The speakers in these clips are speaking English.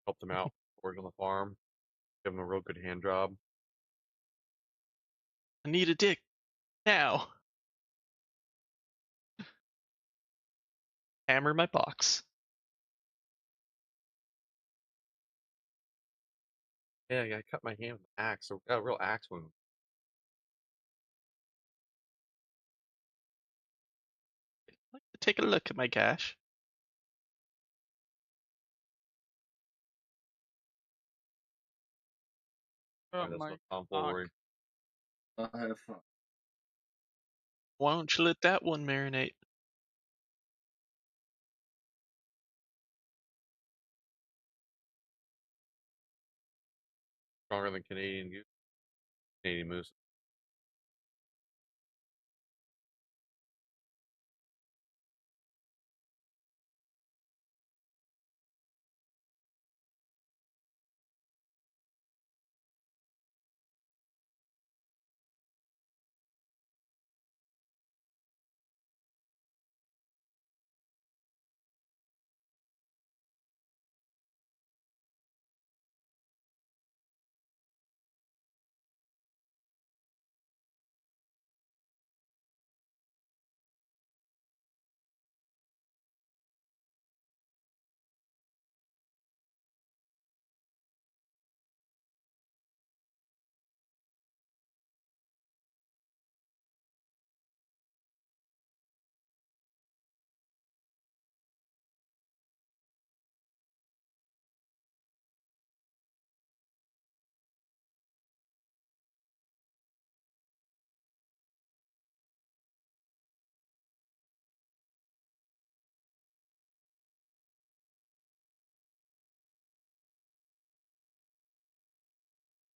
Help them out, work on the farm, give them a real good hand job. I need a dick now. Hammer my box. Yeah, I cut my hand with an axe, so got a real axe wound. I'd like to take a look at my cache. That's my no tomfoolery. I have fun. Why don't you let that one marinate? Stronger than Canadian goose. Canadian moose.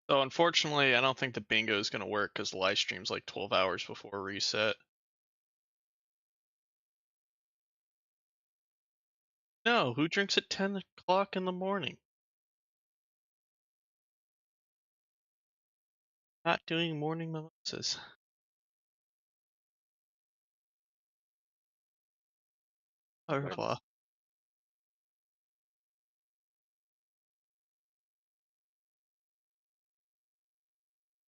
So unfortunately, I don't think the bingo is going to work because the live stream's like 12 hours before reset. No, who drinks at 10 o'clock in the morning? Not doing morning mimosas. Au revoir.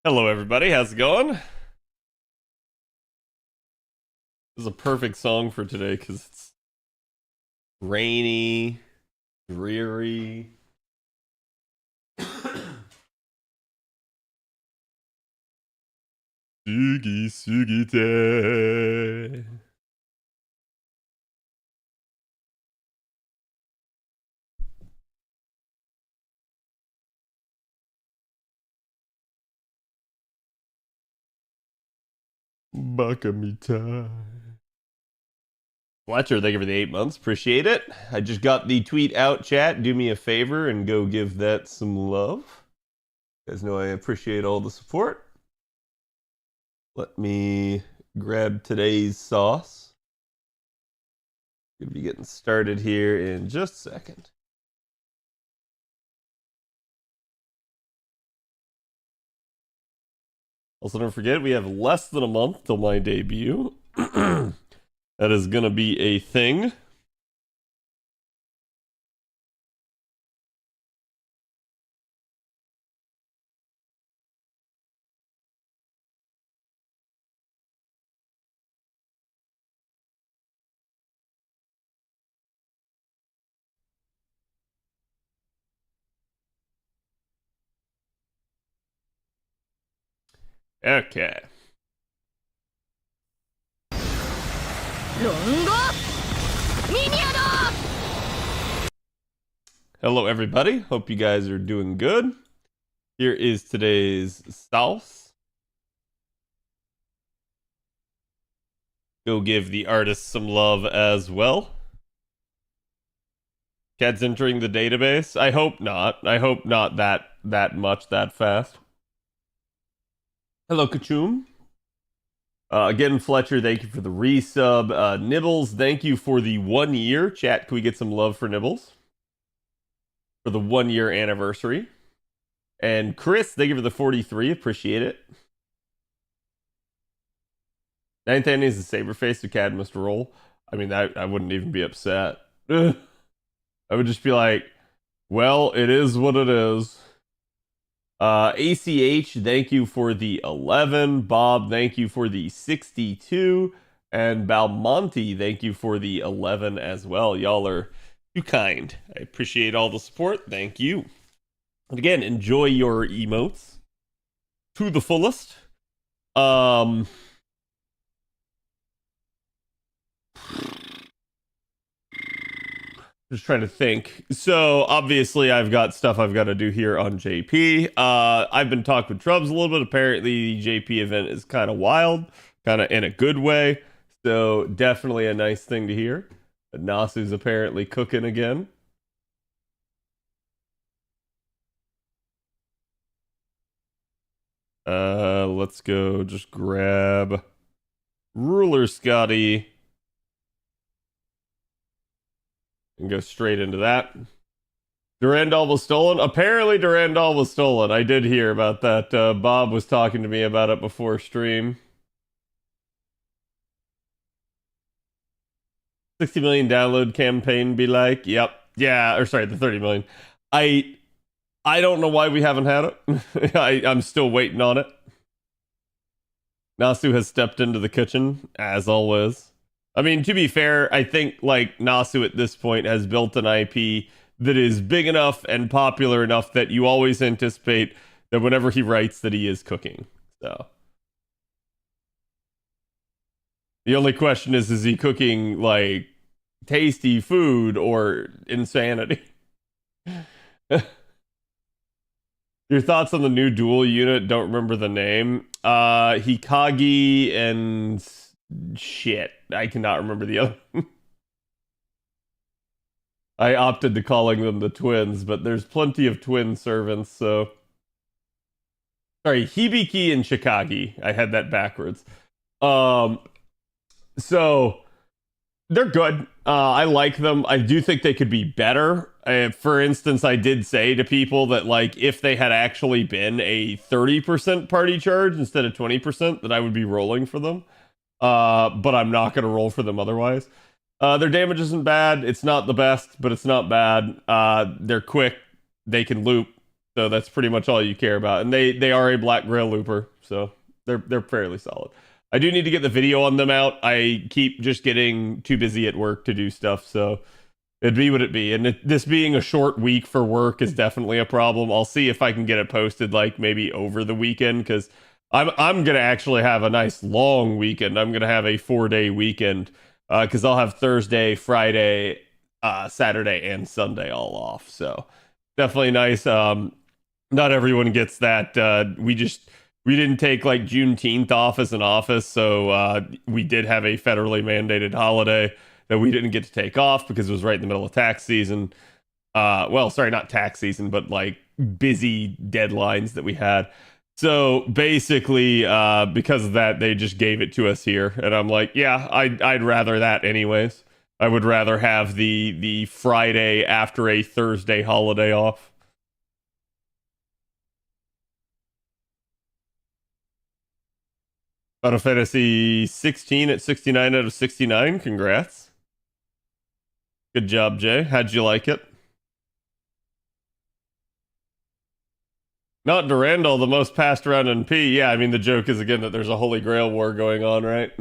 Hello, everybody. How's it going? This is a perfect song for today because it's rainy, dreary. Sugi Sugite. Bakamita. Fletcher, thank you for the 8 months. Appreciate it. I just got the tweet out, chat. Do me a favor and go give that some love. You guys know I appreciate all the support. Let me grab today's sauce. Gonna be getting started here in just a second. Also, don't forget, we have less than a month till my debut. That is gonna be a thing. Okay. Hello, everybody. Hope you guys are doing good. Here is today's sauce. Go give the artist some love as well. Cat's entering the database. I hope not. I hope not that much that fast. Hello, Kachum. Again, Fletcher, thank you for the resub. Nibbles, thank you for the 1 year. Chat, can we get some love for Nibbles? For the 1 year anniversary. And Chris, thank you for the 43. Appreciate it. Ninth inning is a Saber face to Cad must roll. I mean, I wouldn't even be upset. I would just be like, Well, it is what it is. ACH, thank you for the 11. Bob, thank you for the 62. And Balmonte, thank you for the 11 as well. Y'all are too kind. I appreciate all the support. Thank you. And again, enjoy your emotes to the fullest. Just trying to think. So obviously I've got stuff I've got to do here on JP. I've been talking with Trubs a little bit. Apparently the JP event is kind of wild, kind of in a good way. So definitely a nice thing to hear. Nasu's apparently cooking again. Let's go just grab Ruler Scotty and go straight into that. Durandal was stolen? Apparently Durandal was stolen. I did hear about that. Bob was talking to me about it before stream. 60 million download campaign be like? Yep. Yeah, or sorry, the 30 million. I don't know why we haven't had it. I'm still waiting on it. Nasu has stepped into the kitchen, as always. I mean, to be fair, I think like Nasu at this point has built an IP that is big enough and popular enough that you always anticipate that whenever he writes that he is cooking. So the only question is he cooking like tasty food or insanity? Your thoughts on the new dual unit? Don't remember the name. Hikage and shit. I cannot remember the other. I opted to calling them the twins, but there's plenty of twin servants, so. Sorry, Hibiki and Shikage. I had that backwards. So they're good. I like them. I do think they could be better. For instance, I did say to people that like if they had actually been a 30% party charge instead of 20%, that I would be rolling for them. But I'm not going to roll for them otherwise. Their damage isn't bad. It's not the best, but it's not bad. They're quick. They can loop. So that's pretty much all you care about. And they are a Black Grail looper. So they're fairly solid. I do need to get the video on them out. I keep just getting too busy at work to do stuff. So it'd be what it be. And this being a short week for work is definitely a problem. I'll see if I can get it posted like maybe over the weekend because I'm going to actually have a nice long weekend. I'm going to have a 4-day weekend because I'll have Thursday, Friday, Saturday, and Sunday all off. So definitely nice. Not everyone gets that. We didn't take like Juneteenth off as an office. So we did have a federally mandated holiday that we didn't get to take off because it was right in the middle of tax season. Well, sorry, not tax season, but like busy deadlines that we had. So basically, because of that, they just gave it to us here, and I'm like, yeah, I'd rather that anyways. I would rather have the Friday after a Thursday holiday off. Final Fantasy 16 at 69 out of 69. Congrats. Good job, Jay. How'd you like it? Not Durandal, the most passed around in P. Yeah, I mean, the joke is again that there's a Holy Grail war going on, right?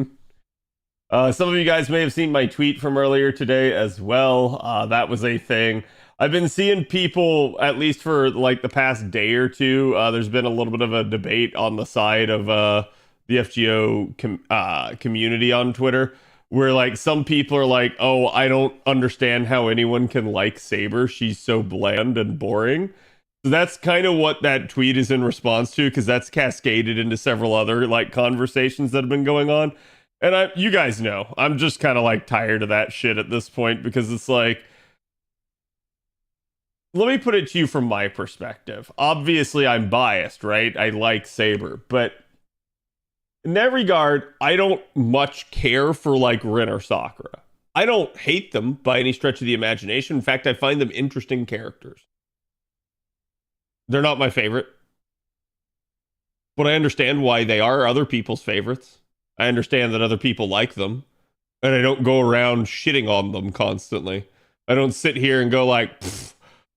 Some of you guys may have seen my tweet from earlier today as well. That was a thing. I've been seeing people, at least for like the past day or two, there's been a little bit of a debate on the side of the FGO community on Twitter, where like some people are like, oh, I don't understand how anyone can like Saber. She's so bland and boring. So that's kind of what that tweet is in response to, because that's cascaded into several other like conversations that have been going on. And you guys know, I'm just kind of like tired of that shit at this point, because it's like, let me put it to you from my perspective. Obviously, I'm biased, right? I like Saber, but in that regard, I don't much care for like Rin or Sakura. I don't hate them by any stretch of the imagination. In fact, I find them interesting characters. They're not my favorite, but I understand why they are other people's favorites. I understand that other people like them, and I don't go around shitting on them constantly. I don't sit here and go like,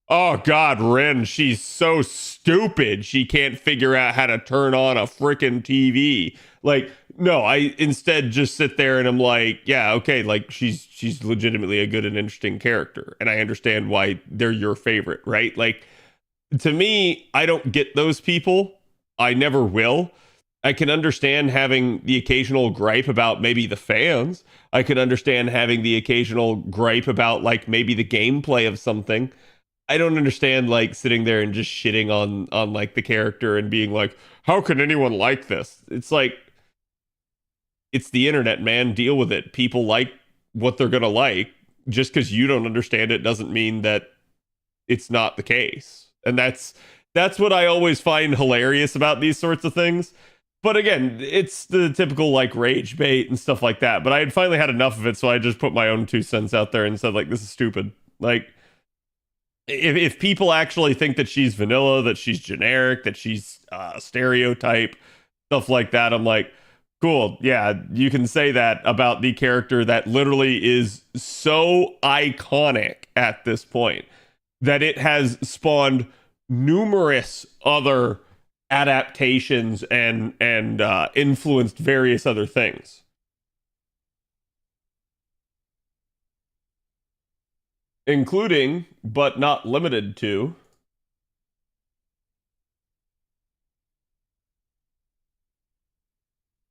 oh God, Ren, she's so stupid. She can't figure out how to turn on a freaking TV. Like, no, I instead just sit there and I'm like, yeah, okay, like she's legitimately a good and interesting character, and I understand why they're your favorite, right? Like, to me, I don't get those people. I never will. I can understand having the occasional gripe about maybe the fans. I could understand having the occasional gripe about like maybe the gameplay of something. I don't understand like sitting there and just shitting on like the character and being like, how can anyone like this? It's like, it's the internet, man. Deal with it. People like what they're gonna like. Just because you don't understand it doesn't mean that it's not the case. And that's what I always find hilarious about these sorts of things. But again, it's the typical like rage bait and stuff like that. But I had finally had enough of it, so I just put my own 2 cents out there and said like, this is stupid. Like, if people actually think that she's vanilla, that she's generic, that she's stereotype, stuff like that, I'm like, cool, yeah, you can say that about the character that literally is so iconic at this point that it has spawned numerous other adaptations and influenced various other things. Including, but not limited to,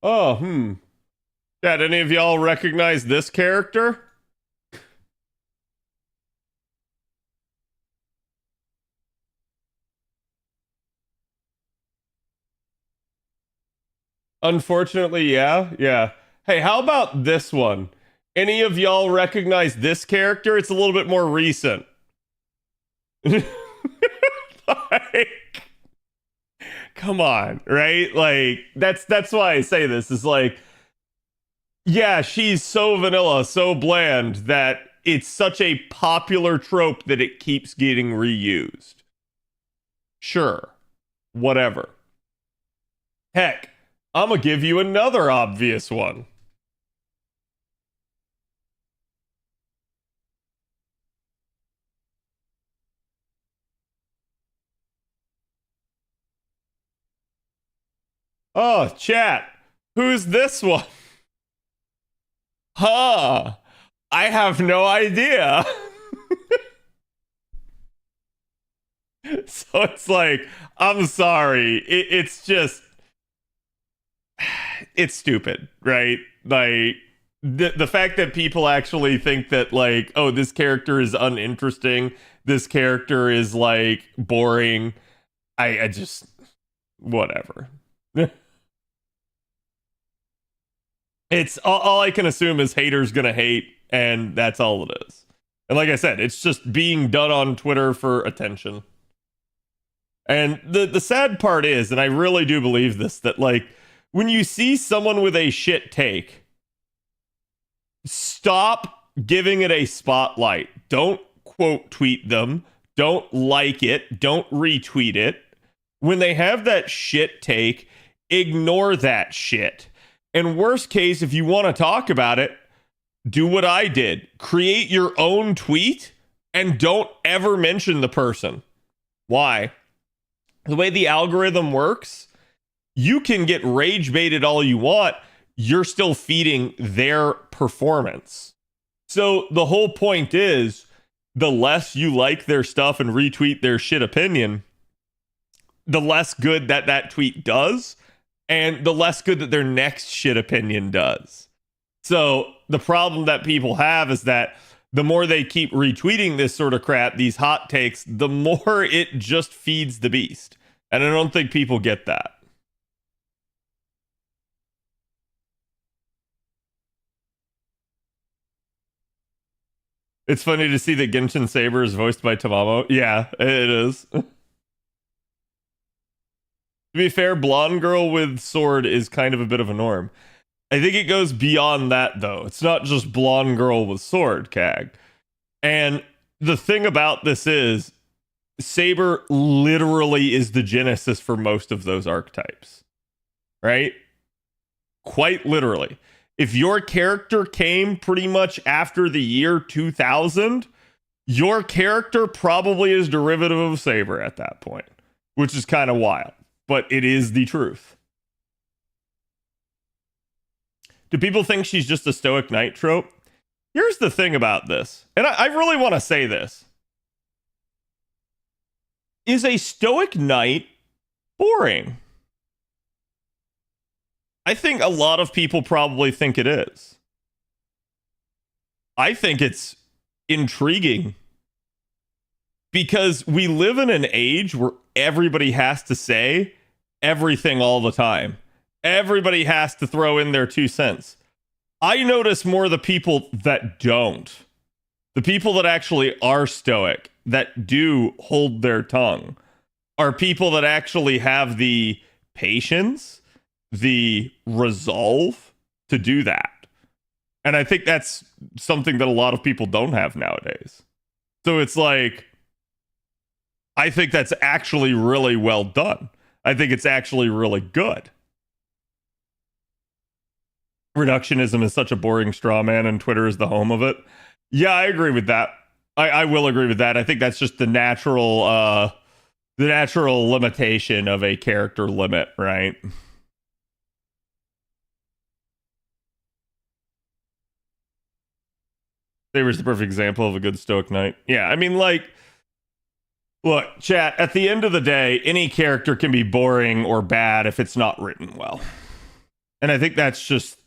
Did any of y'all recognize this character? Unfortunately, yeah. Hey, how about this one? Any of y'all recognize this character? It's a little bit more recent. Like, come on, right? Like, that's why I say this. Is like, yeah, she's so vanilla, so bland that it's such a popular trope that it keeps getting reused. Sure, whatever. Heck, I'm gonna give you another obvious one. Oh, chat. Who's this one? Huh. I have no idea. So it's like, I'm sorry. It's just, it's stupid, right? Like, the fact that people actually think that, like, oh, this character is uninteresting, this character is, like, boring, I just, whatever. It's all I can assume is haters gonna hate, and that's all it is. And like I said, it's just being done on Twitter for attention. And the sad part is, and I really do believe this, that like when you see someone with a shit take, stop giving it a spotlight. Don't quote tweet them. Don't like it. Don't retweet it. When they have that shit take, ignore that shit. And worst case, if you want to talk about it, do what I did. Create your own tweet and don't ever mention the person. Why? The way the algorithm works, you can get rage baited all you want. You're still feeding their performance. So the whole point is, the less you like their stuff and retweet their shit opinion, the less good that tweet does, and the less good that their next shit opinion does. So the problem that people have is that the more they keep retweeting this sort of crap, these hot takes, the more it just feeds the beast. And I don't think people get that. It's funny to see that Genshin Saber is voiced by Tamamo. Yeah, it is. To be fair, blonde girl with sword is kind of a bit of a norm. I think it goes beyond that, though. It's not just blonde girl with sword, Cag. And the thing about this is, Saber literally is the genesis for most of those archetypes. Right? Quite literally. If your character came pretty much after the year 2000, your character probably is derivative of Saber at that point, which is kind of wild, but it is the truth. Do people think she's just a stoic knight trope? Here's the thing about this, and I really want to say this. Is a stoic knight boring? I think a lot of people probably think it is. I think it's intriguing because we live in an age where everybody has to say everything all the time. Everybody has to throw in their 2 cents. I notice more the people that don't. The people that actually are stoic, that do hold their tongue, are people that actually have the patience, the resolve to do that. And I think that's something that a lot of people don't have nowadays. So it's like, I think that's actually really well done. I think it's actually really good. Reductionism is such a boring straw man and Twitter is the home of it. Yeah, I agree with that. I will agree with that. I think that's just the natural limitation of a character limit, right? Saber's the perfect example of a good stoic knight. Yeah, I mean, like, look, chat, at the end of the day, any character can be boring or bad if it's not written well. And I think that's just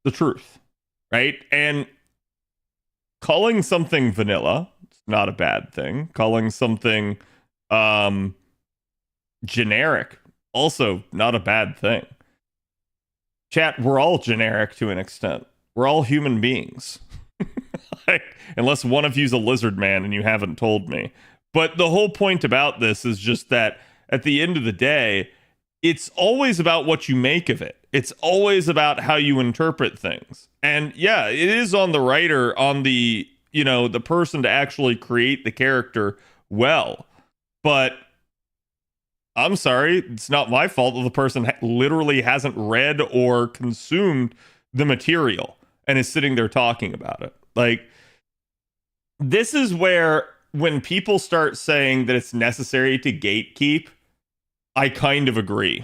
the truth, right? And calling something vanilla, it's not a bad thing. Calling something generic, also not a bad thing. Chat, we're all generic to an extent. We're all human beings. Unless one of you's a lizard man and you haven't told me. But the whole point about this is just that at the end of the day, it's always about what you make of it. It's always about how you interpret things. And yeah, it is on the writer, on the, you know, the person to actually create the character well. But I'm sorry, it's not my fault that the person literally hasn't read or consumed the material and is sitting there talking about it. Like, this is where when people start saying that it's necessary to gatekeep, I kind of agree.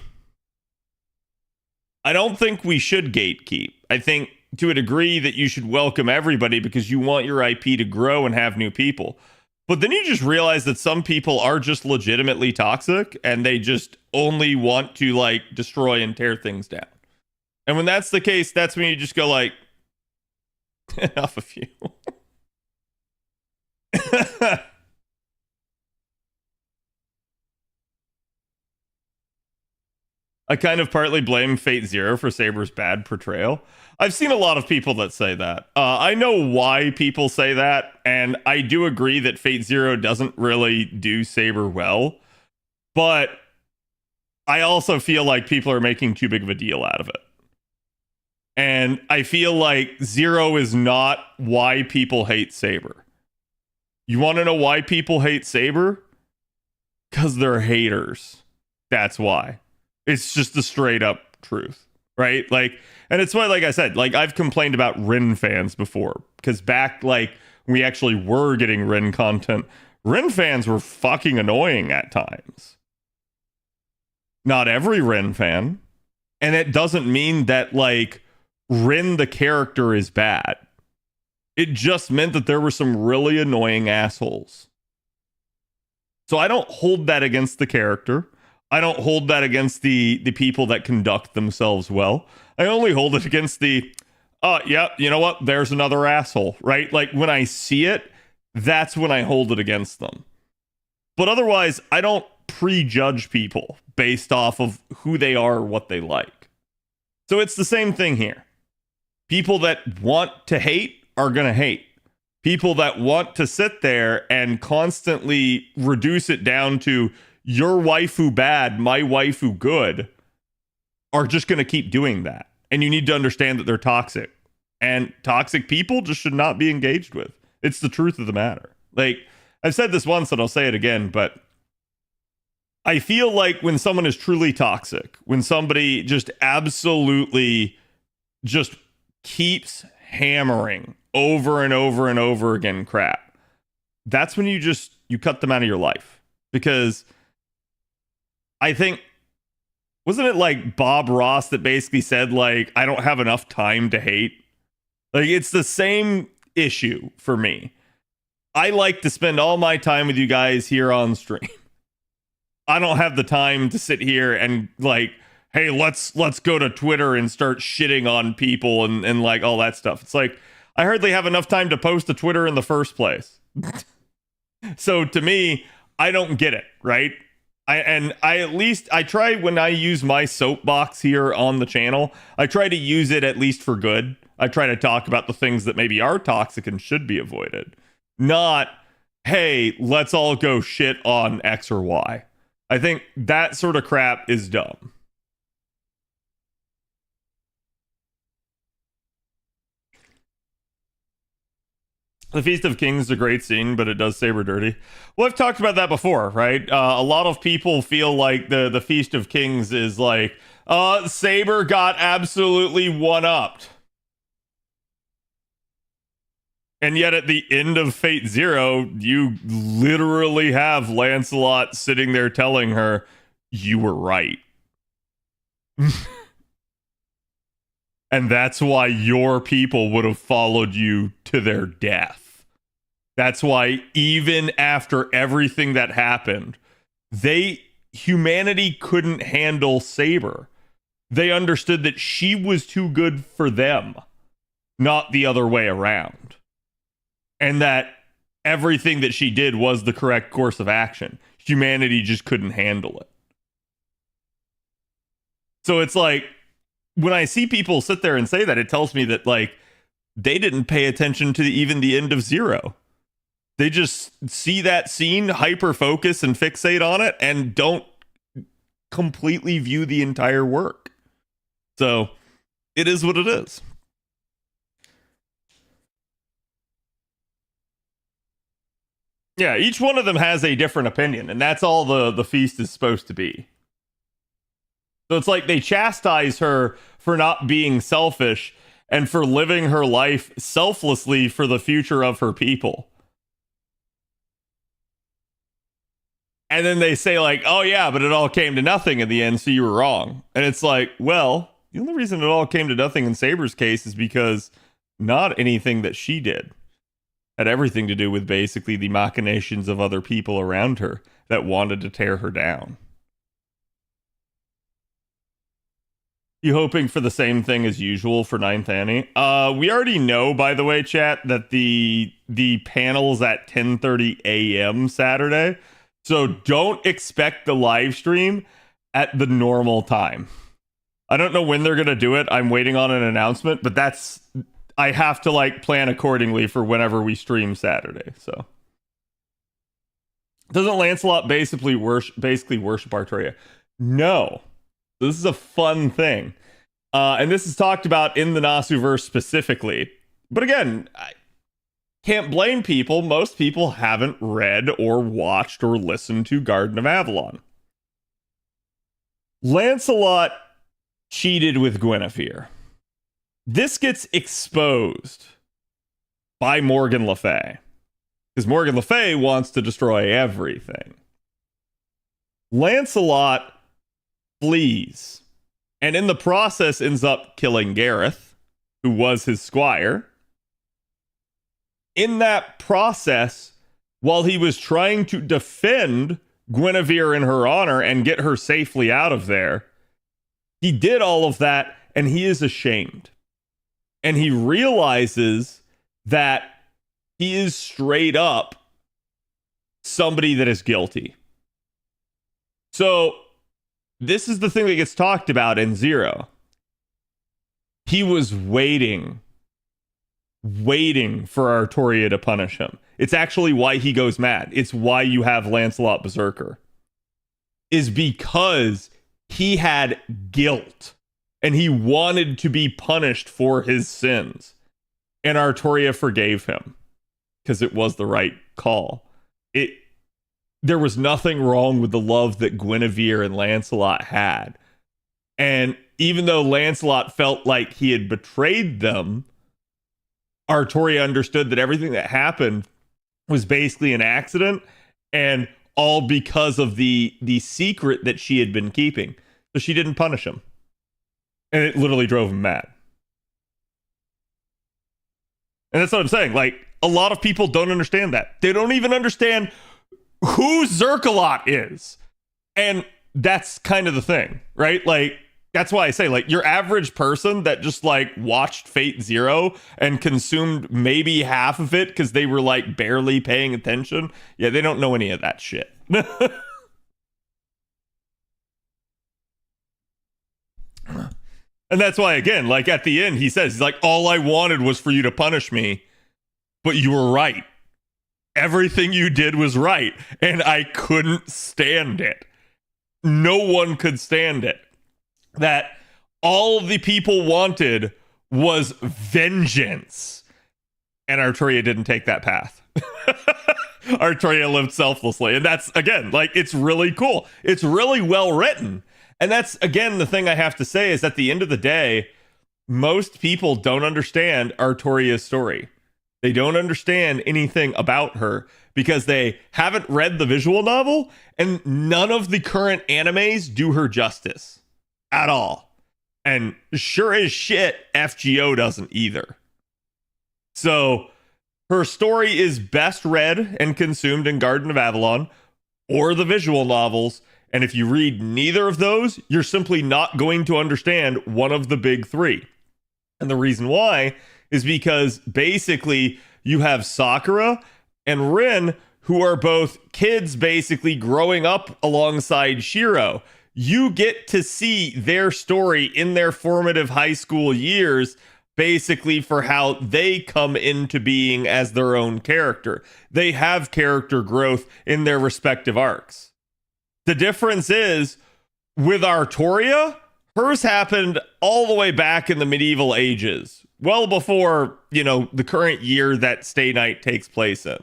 I don't think we should gatekeep. I think to a degree that you should welcome everybody because you want your IP to grow and have new people. But then you just realize that some people are just legitimately toxic and they just only want to like destroy and tear things down. And when that's the case, that's when you just go like, enough of you. I kind of partly blame Fate Zero for Saber's bad portrayal. I've seen a lot of people that say that. I know why people say that, and I do agree that Fate Zero doesn't really do Saber well, but I also feel like people are making too big of a deal out of it. And I feel like Zero is not why people hate Saber. You want to know why people hate Saber? Because they're haters. That's why. It's just the straight up truth, right? Like, and it's why, like I said, like I've complained about Rin fans before, because back like we actually were getting Rin content, Rin fans were fucking annoying at times. Not every Rin fan, and it doesn't mean that like Rin the character is bad. It just meant that there were some really annoying assholes. So I don't hold that against the character. I don't hold that against the people that conduct themselves well. I only hold it against the, yeah, you know what? There's another asshole, right? Like when I see it, that's when I hold it against them. But otherwise, I don't prejudge people based off of who they are or what they like. So it's the same thing here. People that want to hate are going to hate. People that want to sit there and constantly reduce it down to your waifu bad, my waifu good, are just going to keep doing that. And you need to understand that they're toxic. And toxic people just should not be engaged with. It's the truth of the matter. Like, I've said this once and I'll say it again, but I feel like when someone is truly toxic, when somebody just absolutely just keeps hammering over and over and over again crap, that's when you cut them out of your life. Because I think, wasn't it like Bob Ross that basically said, like, I don't have enough time to hate? Like, it's the same issue for me. I like to spend all my time with you guys here on stream. I don't have the time to sit here and like, hey, let's go to Twitter and start shitting on people and like all that stuff. It's like, I hardly have enough time to post to Twitter in the first place. So to me, I don't get it, right? I try, when I use my soapbox here on the channel, I try to use it at least for good. I try to talk about the things that maybe are toxic and should be avoided. Not, hey, let's all go shit on X or Y. I think that sort of crap is dumb. The Feast of Kings is a great scene, but it does Saber dirty. Well, I've talked about that before, right? A lot of people feel like the Feast of Kings is like, Saber got absolutely one-upped. And yet at the end of Fate Zero, you literally have Lancelot sitting there telling her, you were right. And that's why your people would have followed you to their death. That's why even after everything that happened, humanity couldn't handle Saber. They understood that she was too good for them, not the other way around. And that everything that she did was the correct course of action. Humanity just couldn't handle it. So it's like, when I see people sit there and say that, it tells me that, like, they didn't pay attention to even the end of Zero. They just see that scene, hyper focus and fixate on it, and don't completely view the entire work. So it is what it is. Yeah, each one of them has a different opinion, and that's all the feast is supposed to be. So it's like they chastise her for not being selfish and for living her life selflessly for the future of her people. And then they say, like, oh yeah, but it all came to nothing in the end, so you were wrong. And it's like, well, the only reason it all came to nothing in Saber's case is because not anything that she did had everything to do with basically the machinations of other people around her that wanted to tear her down. You hoping for the same thing as usual for 9th Annie? We already know, by the way, chat, that the panel's at 10:30 a.m. Saturday. So don't expect the live stream at the normal time. I don't know when they're going to do it. I'm waiting on an announcement, but I have to like plan accordingly for whenever we stream Saturday. So doesn't Lancelot basically worship Artoria? No. This is a fun thing. And this is talked about in the Nasuverse specifically. But again, I can't blame people. Most people haven't read or watched or listened to Garden of Avalon. Lancelot cheated with Guinevere. This gets exposed by Morgan Le Fay. Because Morgan Le Fay wants to destroy everything. Lancelot flees, and in the process ends up killing Gareth, who was his squire. In that process, while he was trying to defend Guinevere in her honor and get her safely out of there, he did all of that, and he is ashamed. And he realizes that he is straight up somebody that is guilty. So this is the thing that gets talked about in Zero. He was waiting for Artoria to punish him. It's actually why he goes mad. It's why you have Lancelot Berserker. Is because he had guilt and he wanted to be punished for his sins. And Artoria forgave him because it was the right call. There was nothing wrong with the love that Guinevere and Lancelot had. And even though Lancelot felt like he had betrayed them, Artoria understood that everything that happened was basically an accident, and all because of the secret that she had been keeping. So she didn't punish him. And it literally drove him mad. And that's what I'm saying. Like, a lot of people don't understand that. They don't even understand who Zerkalot is. And that's kind of the thing, right? Like, that's why I say, like, your average person that just, like, watched Fate Zero and consumed maybe half of it because they were, like, barely paying attention. Yeah, they don't know any of that shit. And that's why, again, like, at the end, he says, he's like, all I wanted was for you to punish me, but you were right. Everything you did was right, and I couldn't stand it. No one could stand it. That all the people wanted was vengeance. And Arturia didn't take that path. Arturia lived selflessly. And that's, again, like, it's really cool. It's really well written. And that's, again, the thing I have to say is at the end of the day, most people don't understand Arturia's story. They don't understand anything about her because they haven't read the visual novel, and none of the current animes do her justice at all. And sure as shit, FGO doesn't either. So her story is best read and consumed in Garden of Avalon or the visual novels. And if you read neither of those, you're simply not going to understand one of the big three. And the reason why is because basically you have Sakura and Rin, who are both kids basically growing up alongside Shiro. You get to see their story in their formative high school years, basically for how they come into being as their own character. They have character growth in their respective arcs. The difference is, with Arturia, hers happened all the way back in the medieval ages, well before, you know, the current year that Stay Night takes place in.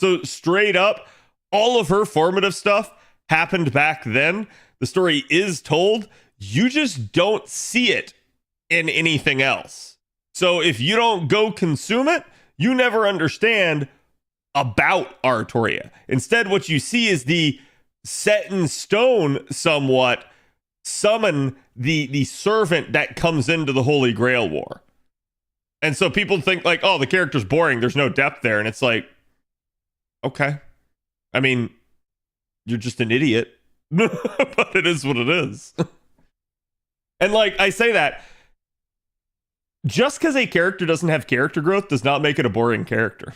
So straight up, all of her formative stuff happened back then. The story is told. You just don't see it in anything else. So if you don't go consume it, you never understand about Arturia. Instead, what you see is the set in stone somewhat summon the servant that comes into the Holy Grail War. And so people think like, oh, the character's boring, there's no depth there. And it's like, okay. I mean, you're just an idiot. But it is what it is. And like, I say that just because a character doesn't have character growth does not make it a boring character.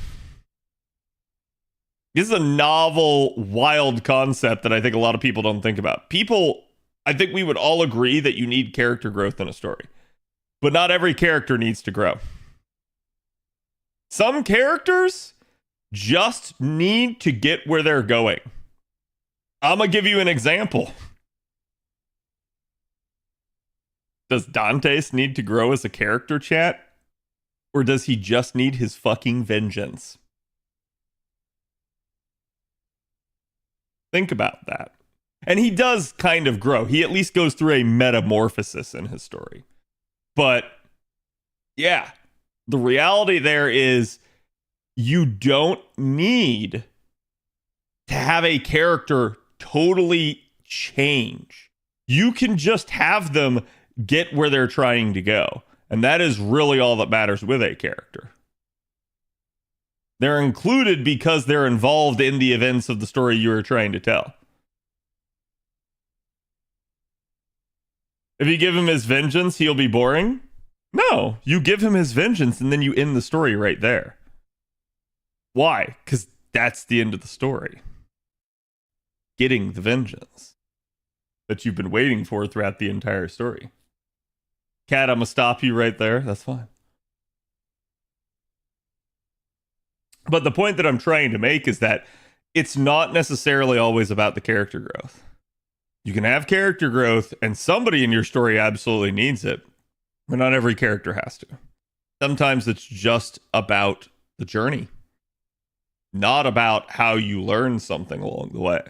This is a novel, wild concept that I think a lot of people don't think about. People, I think we would all agree that you need character growth in a story. But not every character needs to grow. Some characters just need to get where they're going. I'm going to give you an example. Does Dantes need to grow as a character, chat? Or does he just need his fucking vengeance? Think about that. And he does kind of grow. He at least goes through a metamorphosis in his story. But yeah, the reality there is you don't need to have a character totally change. You can just have them get where they're trying to go. And that is really all that matters with a character. They're included because they're involved in the events of the story you are trying to tell. If you give him his vengeance, he'll be boring? No, you give him his vengeance and then you end the story right there. Why? Because that's the end of the story. Getting the vengeance that you've been waiting for throughout the entire story. Cat, I'm going to stop you right there. That's fine. But the point that I'm trying to make is that it's not necessarily always about the character growth. You can have character growth, and somebody in your story absolutely needs it, but not every character has to. Sometimes it's just about the journey, not about how you learn something along the way.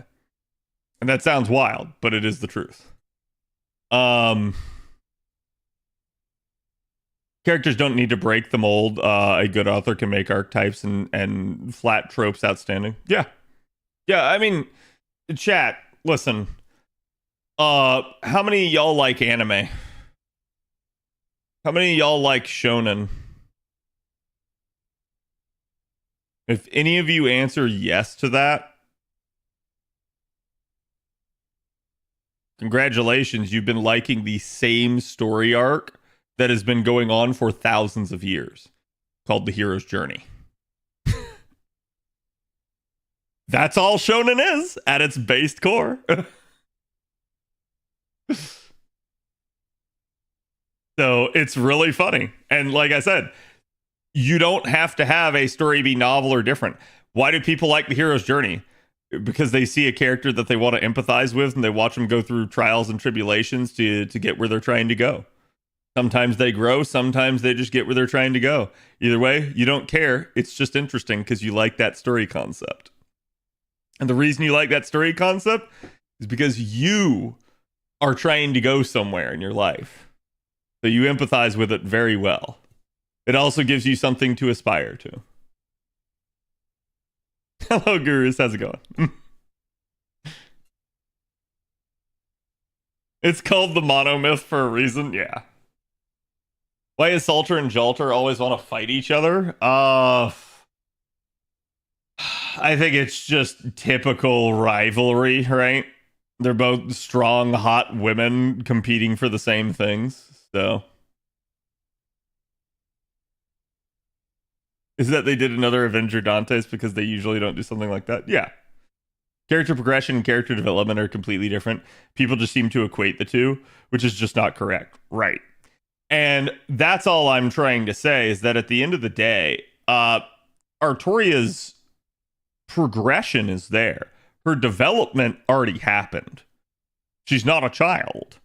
And that sounds wild, but it is the truth. Characters don't need to break the mold. A good author can make archetypes and flat tropes outstanding. Yeah. Yeah, I mean, chat, listen. How many of y'all like anime? How many of y'all like shonen? If any of you answer yes to that, congratulations, you've been liking the same story arc that has been going on for thousands of years, called The Hero's Journey. That's all shonen is at its base core. So it's really funny. And like I said, you don't have to have a story be novel or different. Why do people like The Hero's Journey? Because they see a character that they want to empathize with and they watch them go through trials and tribulations to get where they're trying to go. Sometimes they grow, sometimes they just get where they're trying to go. Either way, you don't care. It's just interesting because you like that story concept. And the reason you like that story concept is because you are trying to go somewhere in your life. So you empathize with it very well. It also gives you something to aspire to. Hello, Gurus. How's it going? It's called the monomyth for a reason. Yeah. Why is Salter and Jalter always want to fight each other? I think it's just typical rivalry, right? They're both strong, hot women competing for the same things. So, is that they did another Avenger Dantes because they usually don't do something like that? Yeah. Character progression and character development are completely different. People just seem to equate the two, which is just not correct. Right. And that's all I'm trying to say is that at the end of the day, Artoria's progression is there. Her development already happened. She's not a child.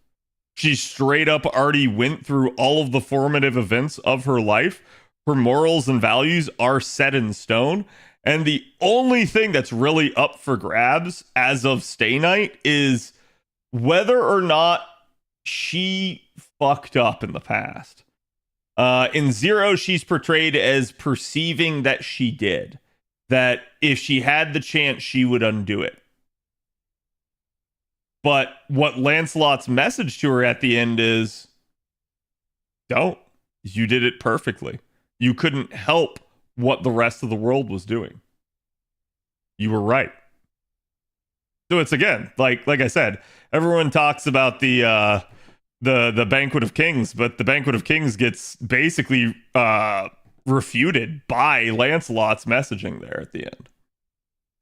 She straight up already went through all of the formative events of her life. Her morals and values are set in stone. And the only thing that's really up for grabs as of Stay Night is whether or not she fucked up in the past. In Zero, she's portrayed as perceiving that she did. That if she had the chance, she would undo it. But what Lancelot's message to her at the end is, don't. You did it perfectly. You couldn't help what the rest of the world was doing. You were right. So it's again, like I said, everyone talks about the Banquet of Kings, but the Banquet of Kings gets basically refuted by Lancelot's messaging there at the end.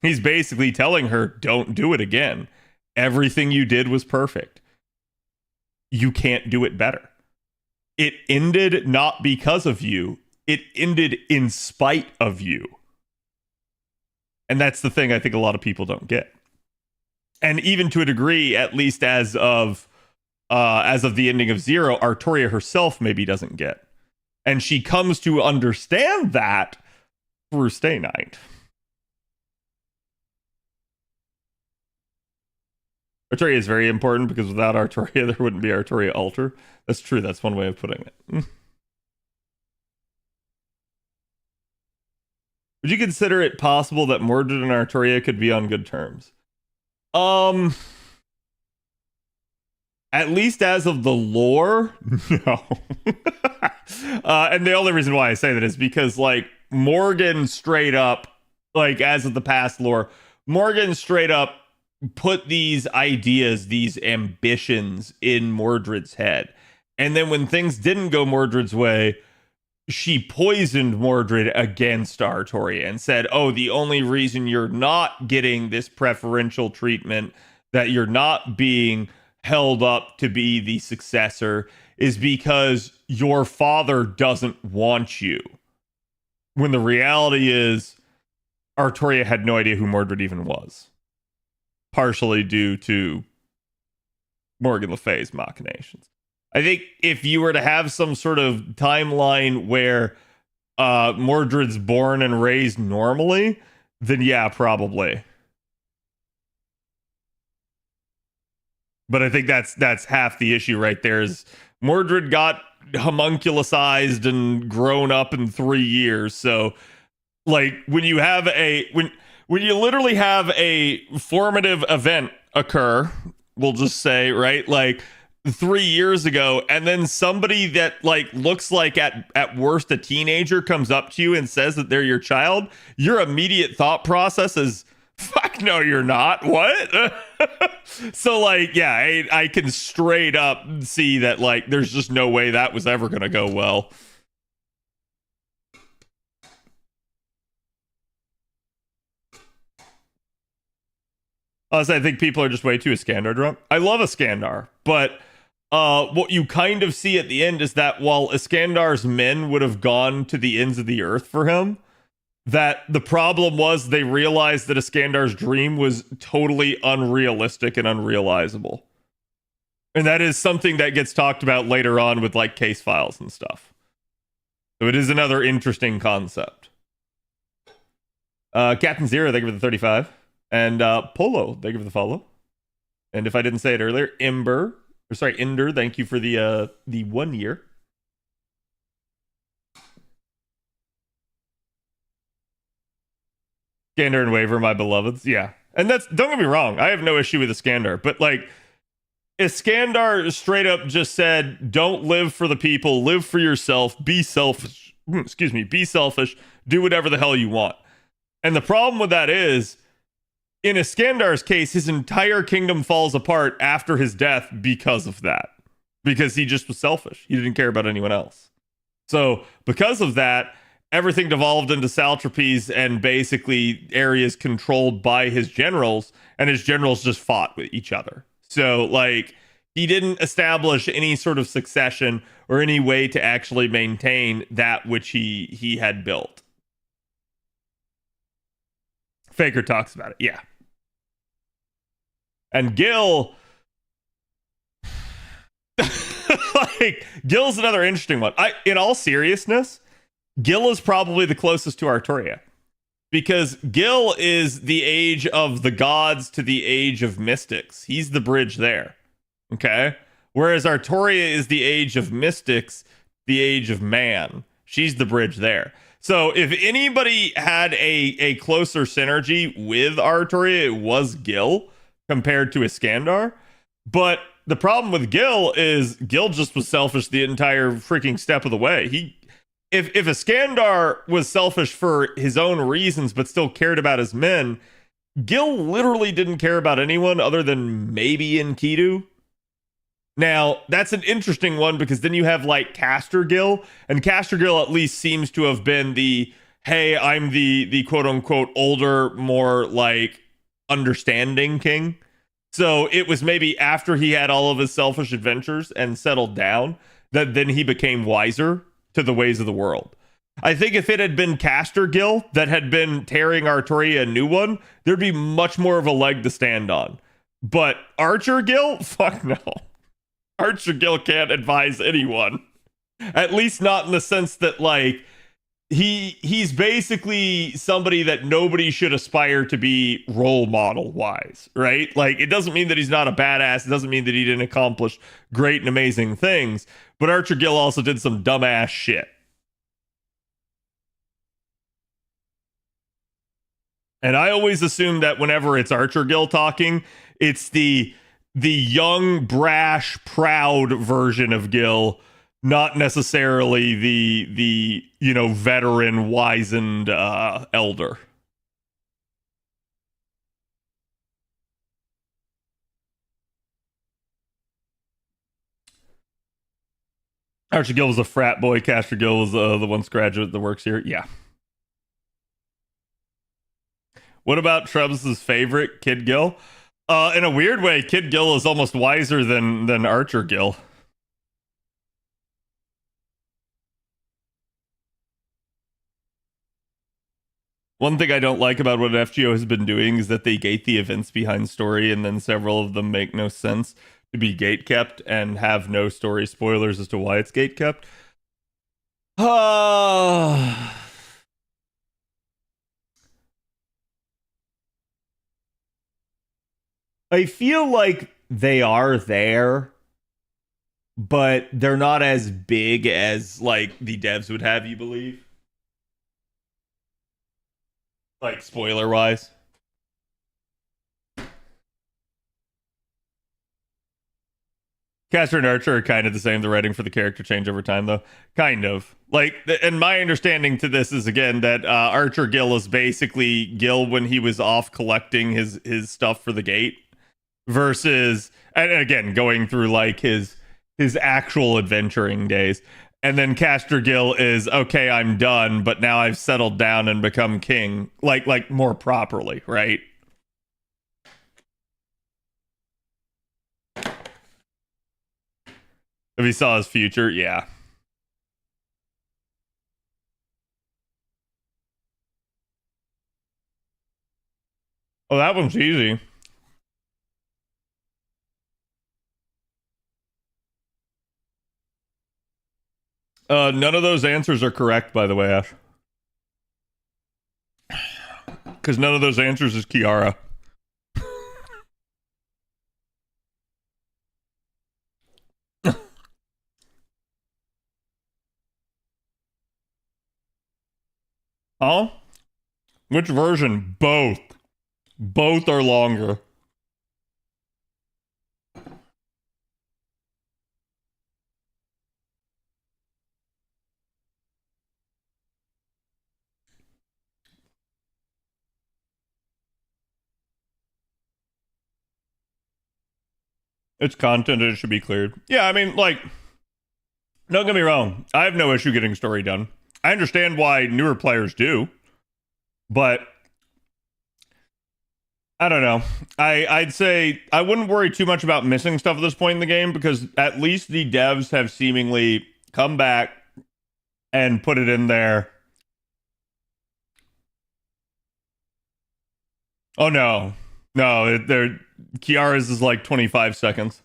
He's basically telling her, don't do it again. Everything you did was perfect. You can't do it better. It ended not because of you. It ended in spite of you. And that's the thing I think a lot of people don't get. And even to a degree, at least as of the ending of Zero, Artoria herself maybe doesn't get. And she comes to understand that through Stay Night. Artoria is very important because without Artoria, there wouldn't be Artoria Alter. That's true. That's one way of putting it. Would you consider it possible that Mordred and Artoria could be on good terms? At least as of the lore, no. And the only reason why I say that is because, like, Morgan straight up, like, as of the past lore, Morgan straight up put these ideas, these ambitions in Mordred's head. And then when things didn't go Mordred's way, she poisoned Mordred against Artoria and said, oh, the only reason you're not getting this preferential treatment, that you're not being held up to be the successor, is because your father doesn't want you. When the reality is, Artoria had no idea who Mordred even was. Partially due to Morgan Le Fay's machinations. I think if you were to have some sort of timeline where Mordred's born and raised normally, then yeah, probably. But I think that's half the issue right there. Is Mordred got homunculusized and grown up in 3 years. So like when you have when you literally have a formative event occur, we'll just say, right, like 3 years ago, and then somebody that like looks like at worst a teenager comes up to you and says that they're your child, your immediate thought process is, fuck no, you're not. What? So like, yeah, I can straight up see that like there's just no way that was ever gonna go well. I think people are just way too Iskandar drunk. I love Iskandar, but what you kind of see at the end is that while Iskandar's men would have gone to the ends of the earth for him, that the problem was they realized that Iskandar's dream was totally unrealistic and unrealizable. And that is something that gets talked about later on with like case files and stuff. So it is another interesting concept. Captain Zero, thank you for the 35. And Polo, thank you for the follow. And if I didn't say it earlier, Ender, thank you for the 1 year. Iskandar and Waver, my beloveds. Yeah. And that's, don't get me wrong, I have no issue with Iskandar, but like Iskandar straight up just said, don't live for the people, live for yourself, be selfish. Be selfish, do whatever the hell you want. And the problem with that is, in Iskandar's case, his entire kingdom falls apart after his death because of that. Because he just was selfish. He didn't care about anyone else. So, because of that, everything devolved into satrapies and basically areas controlled by his generals, and his generals just fought with each other. So, like, he didn't establish any sort of succession or any way to actually maintain that which he had built. Faker talks about it, yeah. And Gil, like, Gil's another interesting one. In all seriousness, Gil is probably the closest to Arturia, because Gil is the age of the gods to the age of mystics. He's the bridge there, okay? Whereas Arturia is the age of mystics, the age of man. She's the bridge there. So if anybody had a closer synergy with Arturia, it was Gil compared to Iskandar. But the problem with Gil is Gil just was selfish the entire freaking step of the way. If Iskandar was selfish for his own reasons but still cared about his men, Gil literally didn't care about anyone other than maybe Enkidu. Now, that's an interesting one, because then you have like Caster Gil, and Caster Gil at least seems to have been the, hey, I'm the quote unquote older, more like understanding king. So it was maybe after he had all of his selfish adventures and settled down that then he became wiser to the ways of the world. I think if it had been Caster Gil that had been tearing Arturia a new one, there'd be much more of a leg to stand on. But Archer Gil? Fuck no. Archer Gil can't advise anyone. At least not in the sense that, like, he's basically somebody that nobody should aspire to be role model wise, right? Like, it doesn't mean that he's not a badass. It doesn't mean that he didn't accomplish great and amazing things. But Archer Gil also did some dumbass shit. And I always assume that whenever it's Archer Gil talking, it's the young, brash, proud version of Gil, not necessarily the veteran, wizened elder. Archer Gil was a frat boy. Caster Gil was the once graduate that works here. Yeah. What about Trebs' favorite, Kid Gil? In a weird way, Kid Gil is almost wiser than Archer Gil. One thing I don't like about what FGO has been doing is that they gate the events behind story, and then several of them make no sense to be gate kept and have no story spoilers as to why it's gate kept. I feel like they are there, but they're not as big as like the devs would have you believe. Like spoiler wise. Caster and Archer are kind of the same. The writing for the character change over time, though. Kind of. Like, and my understanding to this is, again, that Archer Gil is basically Gil when he was off collecting his stuff for the gate. Versus, and again, going through, like, his actual adventuring days. And then Caster Gil is, okay, I'm done, but now I've settled down and become king. Like more properly, right? If he saw his future, yeah. Oh, that one's easy. None of those answers are correct, by the way, Ash. Because none of those answers is Kiara. Huh? Which version? Both. Both are longer. It's content and it should be cleared. Yeah, I mean, like, don't get me wrong. I have no issue getting story done. I understand why newer players do, but I don't know. I'd say I wouldn't worry too much about missing stuff at this point in the game because at least the devs have seemingly come back and put it in there. Oh no. No, they're Kiara's is like 25 seconds.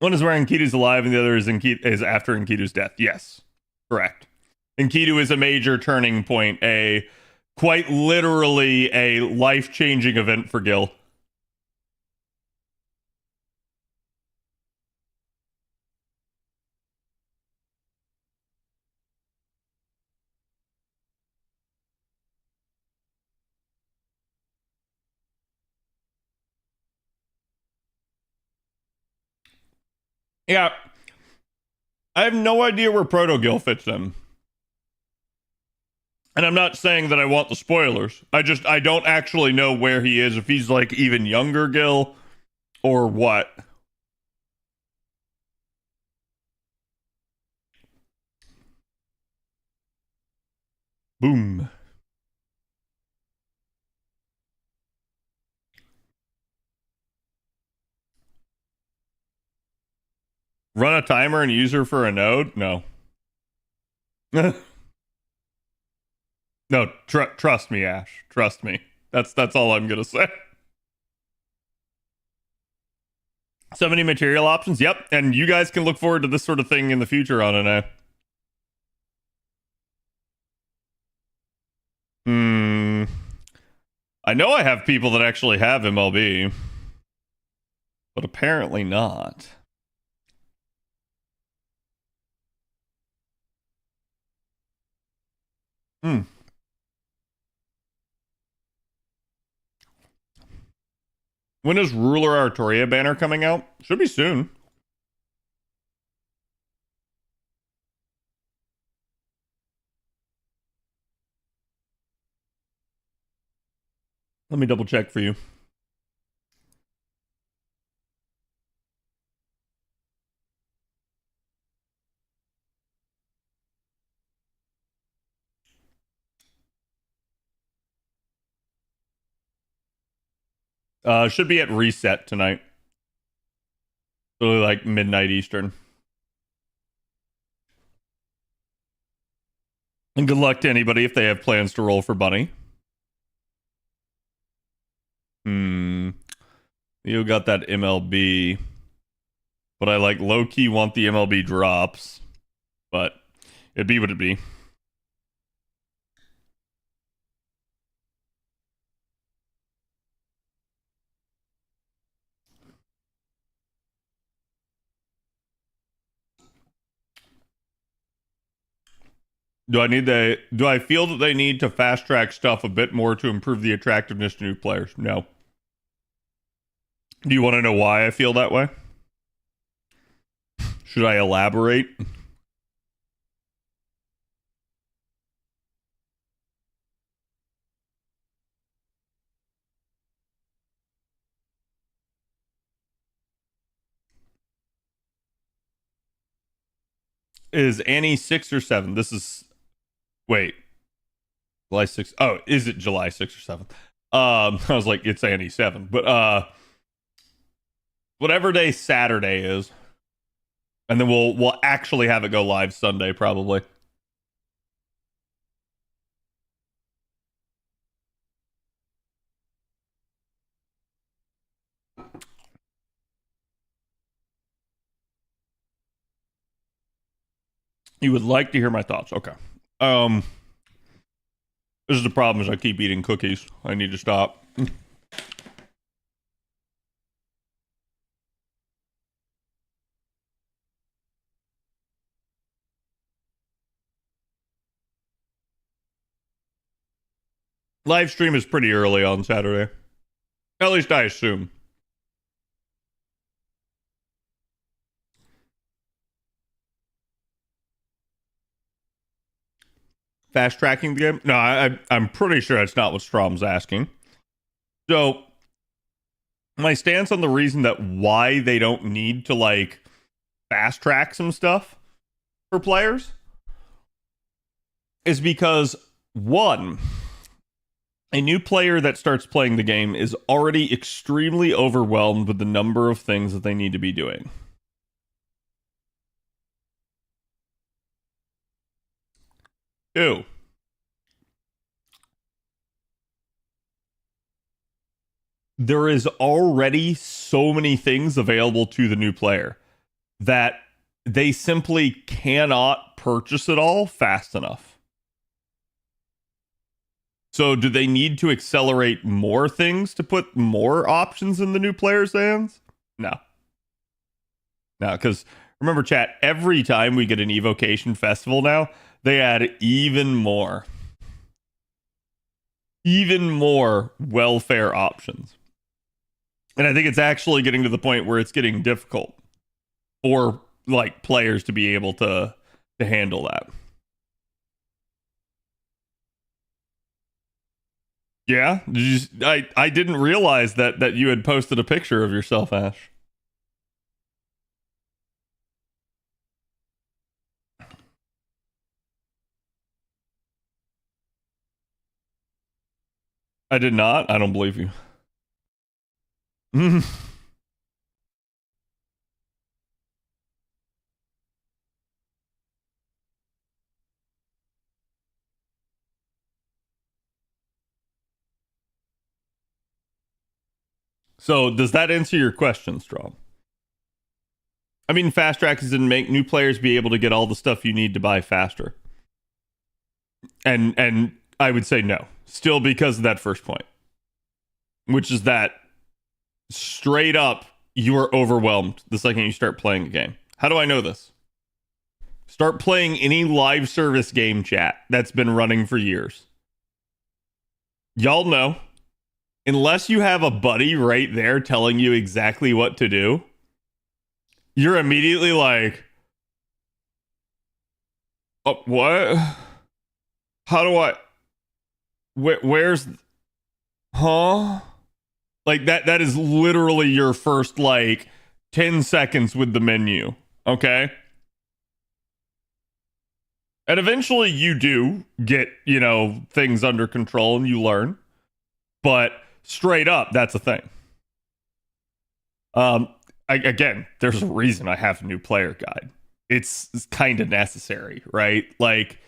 One is where Enkidu's alive and the other is after Enkidu's death. Yes. Correct. Enkidu is a major turning point, a quite literally a life-changing event for Gil. Yeah. I have no idea where Proto Gil fits in. And I'm not saying that I want the spoilers. I don't actually know where he is, if he's like even younger Gil or what. Boom. Run a timer and use her for a node? No. No, trust me, Ash. Trust me. That's all I'm gonna say. So many material options. Yep, and you guys can look forward to this sort of thing in the future on it. I know I have people that actually have MLB, but apparently not. When is Ruler Artoria banner coming out? Should be soon. Let me double check for you. Should be at reset tonight. So like midnight Eastern. And good luck to anybody if they have plans to roll for Bunny. You got that MLB. But I like low-key want the MLB drops. But it'd be what it'd be. Do I feel that they need to fast track stuff a bit more to improve the attractiveness to new players? No. Do you want to know why I feel that way? Should I elaborate? Is Annie 6 or 7? This is wait. July 6th. Oh, is it July 6th or 7th? I was like, it's Annie 7. But whatever day Saturday is. And then we'll actually have it go live Sunday, probably. You would like to hear my thoughts. Okay. This is the problem is I keep eating cookies. I need to stop. Live stream is pretty early on Saturday. At least I assume. Fast tracking the game? No, I'm pretty sure that's not what Strom's asking. So, my stance on the reason that why they don't need to, like, fast track some stuff for players is because, one, a new player that starts playing the game is already extremely overwhelmed with the number of things that they need to be doing. Two, there is already so many things available to the new player that they simply cannot purchase it all fast enough. So do they need to accelerate more things to put more options in the new player's hands? No. No, because remember, chat, every time we get an evocation festival now, they add even more welfare options. And I think it's actually getting to the point where it's getting difficult for like players to be able to handle that. Yeah, I didn't realize that you had posted a picture of yourself, Ash. I did not. I don't believe you. So does that answer your question, Strom? I mean, fast tracks didn't make new players be able to get all the stuff you need to buy faster. And I would say no. Still because of that first point. Which is that straight up you are overwhelmed the second you start playing a game. How do I know this? Start playing any live service game, chat, that's been running for years. Y'all know, unless you have a buddy right there telling you exactly what to do, you're immediately like, oh, what? How do I? Where's? Huh? Like that is literally your first like 10 seconds with the menu, okay? And eventually you do get, you know, things under control and you learn. But straight up, that's a thing. Again, there's a reason I have a new player guide. It's kind of necessary, right? Like,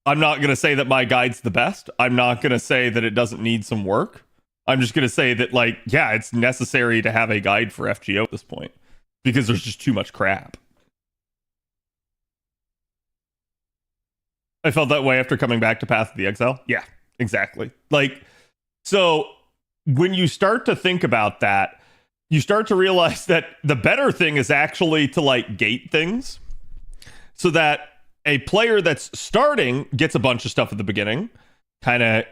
I'm not going to say that my guide's the best. I'm not going to say that it doesn't need some work. I'm just going to say that, like, yeah, it's necessary to have a guide for FGO at this point because there's just too much crap. I felt that way after coming back to Path of the Exile. Yeah, exactly. Like, so when you start to think about that, you start to realize that the better thing is actually to like gate things so that a player that's starting gets a bunch of stuff at the beginning, kind of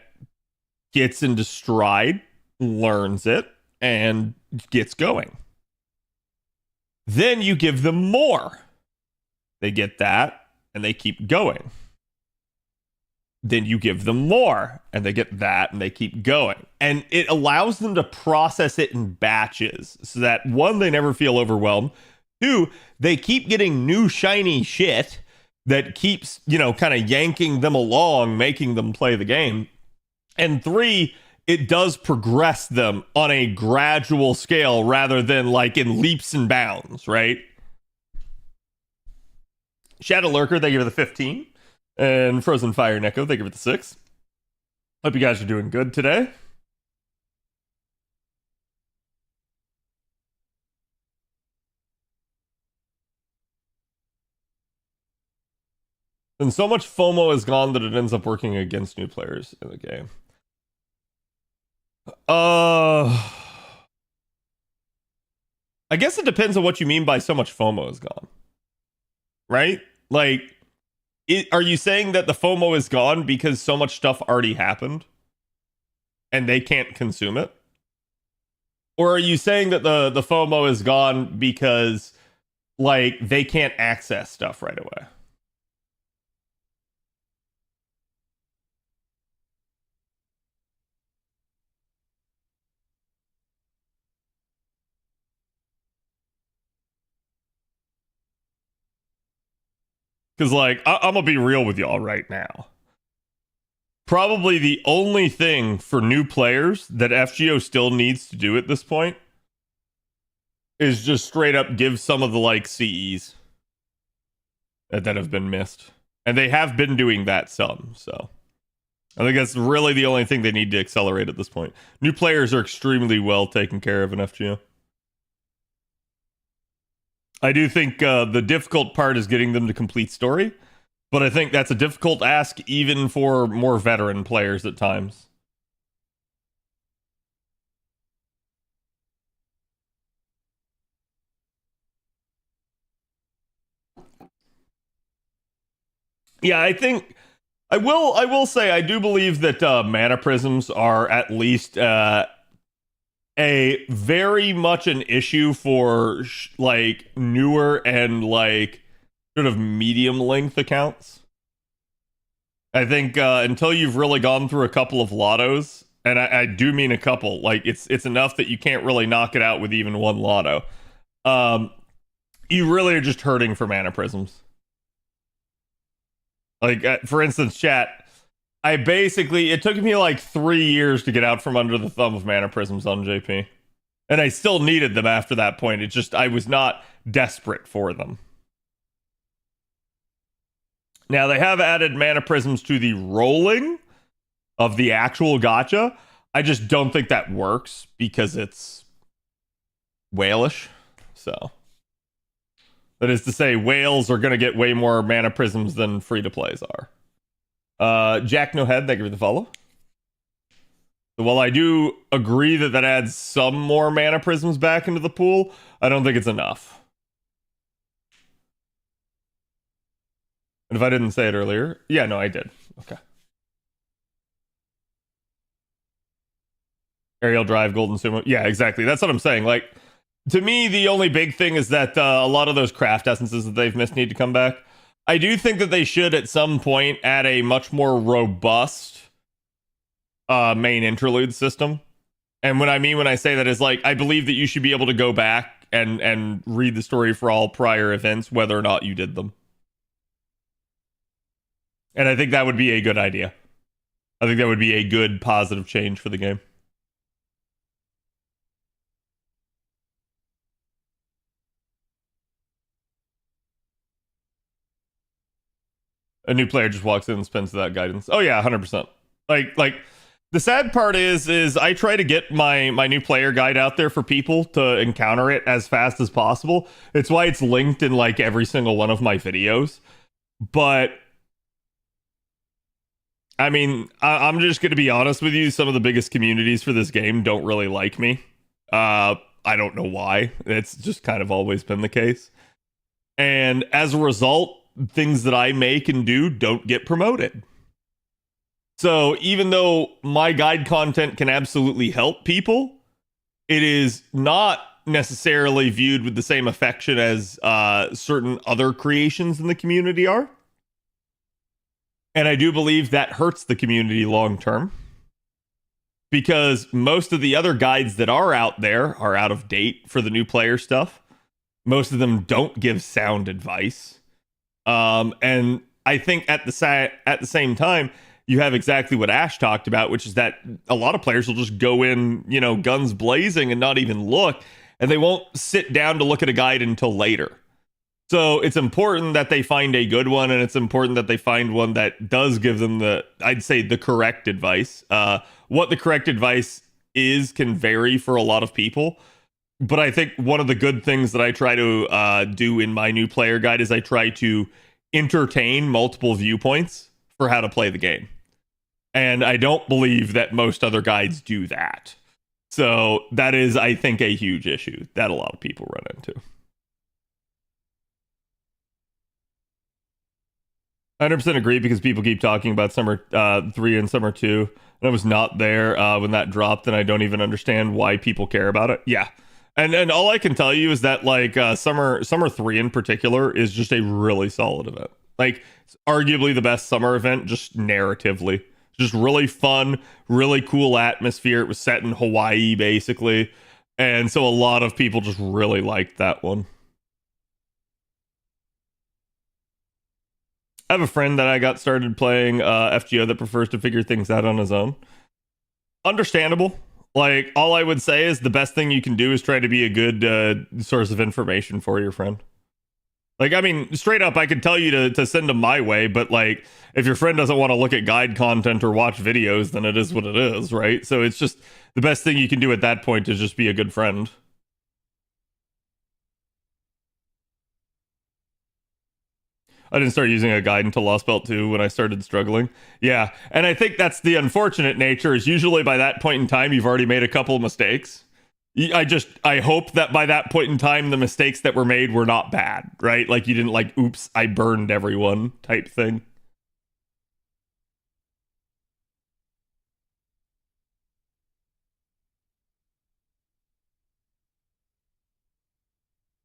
gets into stride, learns it, and gets going. Then you give them more. They get that, and they keep going. Then you give them more, and they get that, and they keep going. And it allows them to process it in batches, so that one, they never feel overwhelmed. Two, they keep getting new shiny shit that keeps, kind of yanking them along, making them play the game. And three, it does progress them on a gradual scale rather than like in leaps and bounds, right? Shadow Lurker, they give it the 15. And Frozen Fire Neko, they give it the 6. Hope you guys are doing good today. And so much FOMO is gone that it ends up working against new players in the game. I guess it depends on what you mean by so much FOMO is gone. Right? Like, are you saying that the FOMO is gone because so much stuff already happened and they can't consume it? Or are you saying that the FOMO is gone because, like, they can't access stuff right away? Because, like, I'm going to be real with y'all right now. Probably the only thing for new players that FGO still needs to do at this point is just straight up give some of the, like, CEs that have been missed. And they have been doing that some, so. I think that's really the only thing they need to accelerate at this point. New players are extremely well taken care of in FGO. I do think the difficult part is getting them to complete story, but I think that's a difficult ask even for more veteran players at times. Yeah, I think I will say I do believe that mana prisms are at least a very much an issue for like newer and like sort of medium length accounts. I think until you've really gone through a couple of lottos, and I do mean a couple, like it's enough that you can't really knock it out with even one lotto. You really are just hurting for mana prisms. Like for instance, chat. It took me like 3 years to get out from under the thumb of mana prisms on JP. And I still needed them after that point. It's just, I was not desperate for them. Now, they have added mana prisms to the rolling of the actual gacha. I just don't think that works because it's whalish. So, that is to say, whales are going to get way more mana prisms than free-to-plays are. Jack No Head, thank you for the follow. So while I do agree that adds some more mana prisms back into the pool, I don't think it's enough. And if I didn't say it earlier, yeah, no, I did. Okay. Aerial Drive, Golden Sumo. Yeah, exactly. That's what I'm saying. Like, to me, the only big thing is that a lot of those craft essences that they've missed need to come back. I do think that they should at some point add a much more robust main interlude system. And what I mean when I say that is like, I believe that you should be able to go back and read the story for all prior events, whether or not you did them. And I think that would be a good idea. I think that would be a good positive change for the game. A new player just walks in and spends that guidance. Oh yeah, 100%. Like the sad part is I try to get my new player guide out there for people to encounter it as fast as possible. It's why it's linked in like every single one of my videos. But I mean, I'm just going to be honest with you. Some of the biggest communities for this game don't really like me. I don't know why. It's just kind of always been the case. And as a result, things that I make and do don't get promoted. So even though my guide content can absolutely help people, it is not necessarily viewed with the same affection as certain other creations in the community are. And I do believe that hurts the community long term, because most of the other guides that are out there are out of date for the new player stuff. Most of them don't give sound advice. And I think at the same time, you have exactly what Ash talked about, which is that a lot of players will just go in, guns blazing and not even look, and they won't sit down to look at a guide until later. So it's important that they find a good one, and it's important that they find one that does give them I'd say the correct advice. What the correct advice is can vary for a lot of people. But I think one of the good things that I try to do in my new player guide is I try to entertain multiple viewpoints for how to play the game. And I don't believe that most other guides do that. So that is, I think, a huge issue that a lot of people run into. 100% agree, because people keep talking about Summer 3 and Summer 2. And I was not there when that dropped, and I don't even understand why people care about it. Yeah. And all I can tell you is that Summer 3 in particular is just a really solid event. Like, it's arguably the best summer event, just narratively. Just really fun, really cool atmosphere. It was set in Hawaii, basically. And so a lot of people just really liked that one. I have a friend that I got started playing FGO that prefers to figure things out on his own. Understandable. Like, all I would say is the best thing you can do is try to be a good source of information for your friend. Like, I mean, straight up, I could tell you to send them my way, but like, if your friend doesn't want to look at guide content or watch videos, then it is what it is, right? So it's just, the best thing you can do at that point is just be a good friend. I didn't start using a guide until Lost Belt 2 when I started struggling. Yeah, and I think that's the unfortunate nature, is usually by that point in time, you've already made a couple of mistakes. I hope that by that point in time, the mistakes that were made were not bad, right? Like, you didn't like, oops, I burned everyone type thing.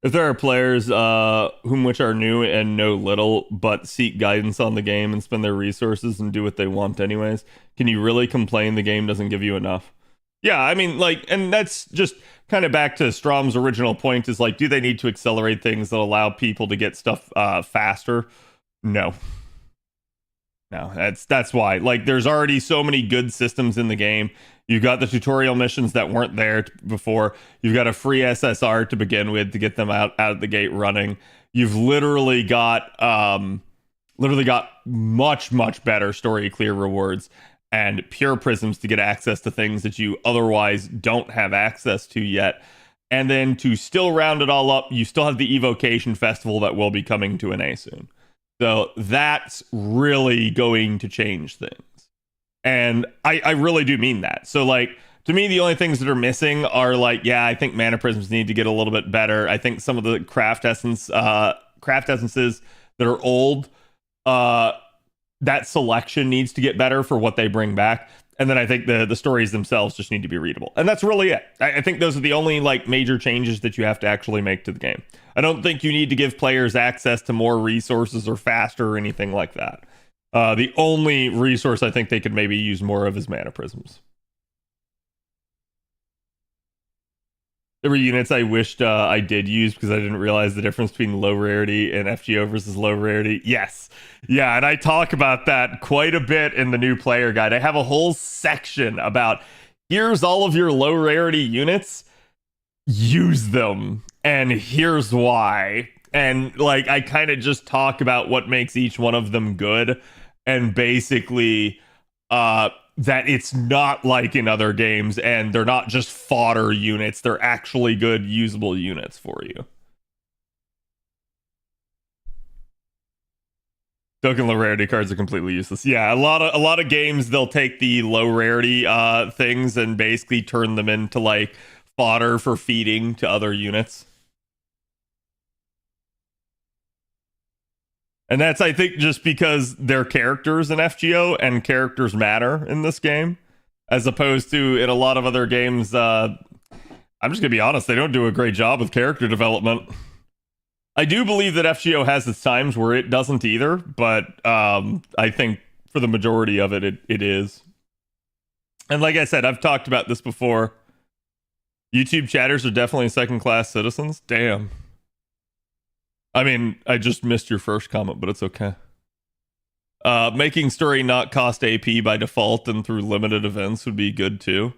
If there are players whom which are new and know little, but seek guidance on the game and spend their resources and do what they want anyways, can you really complain the game doesn't give you enough? Yeah, I mean, like, and that's just kind of back to Strom's original point, is like, do they need to accelerate things that allow people to get stuff faster? No. No, that's why. Like, there's already so many good systems in the game. You've got the tutorial missions that weren't there before. You've got a free SSR to begin with to get them out of the gate running. You've literally got much better story clear rewards and pure prisms to get access to things that you otherwise don't have access to yet. And then to still round it all up, you still have the Evocation Festival that will be coming to an A soon. So that's really going to change things. And I really do mean that. So, like, to me, the only things that are missing are, like, yeah, I think mana prisms need to get a little bit better. I think some of the craft essences that are old, that selection needs to get better for what they bring back. And then I think the stories themselves just need to be readable. And that's really it. I think those are the only, like, major changes that you have to actually make to the game. I don't think you need to give players access to more resources or faster or anything like that. The only resource I think they could maybe use more of is mana prisms. There were units I wished I did use because I didn't realize the difference between low rarity and FGO versus low rarity. Yes. Yeah, and I talk about that quite a bit in the new player guide. I have a whole section about, here's all of your low rarity units. Use them. And here's why. And, like, I kind of just talk about what makes each one of them good. And basically, that it's not like in other games, and they're not just fodder units. They're actually good, usable units for you. Token low rarity cards are completely useless. Yeah, a lot of games, they'll take the low rarity things and basically turn them into, like, fodder for feeding to other units. And that's, I think, just because they're characters in FGO and characters matter in this game, as opposed to in a lot of other games. I'm just gonna be honest, they don't do a great job with character development. I do believe that FGO has its times where it doesn't either, but I think for the majority of it, it is. And like I said, I've talked about this before. YouTube chatters are definitely second-class citizens. Damn. I mean, I just missed your first comment, but it's okay. Making story not cost AP by default and through limited events would be good too.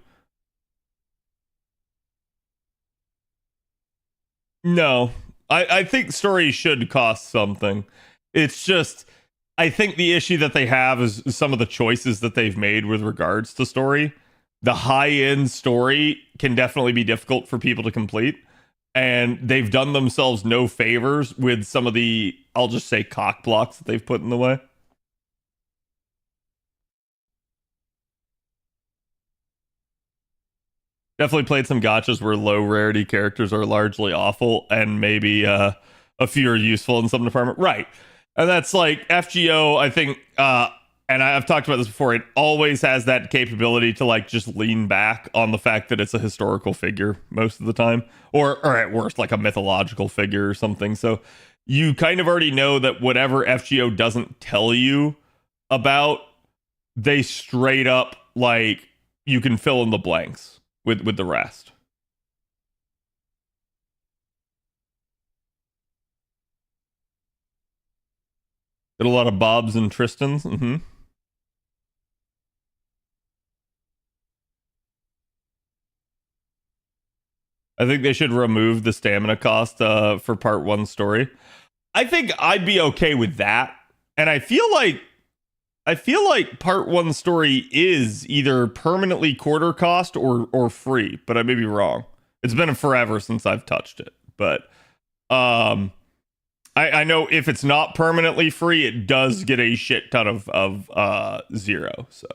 No, I think story should cost something. It's just, I think the issue that they have is some of the choices that they've made with regards to story. The high-end story can definitely be difficult for people to complete. And they've done themselves no favors with some of the, I'll just say, cock blocks that they've put in the way. Definitely played some gachas where low rarity characters are largely awful and maybe a few are useful in some department. Right. And that's like FGO, I think, and I've talked about this before, it always has that capability to like just lean back on the fact that it's a historical figure most of the time, or at worst like a mythological figure or something. So you kind of already know that whatever FGO doesn't tell you about, they straight up like you can fill in the blanks with the rest. Did a lot of Bobs and Tristans. I think they should remove the stamina cost for part 1 story. I think I'd be okay with that. And I feel like part 1 story is either permanently quarter cost or free, but I may be wrong. It's been forever since I've touched it. But I know if it's not permanently free, it does get a shit ton of zero, so.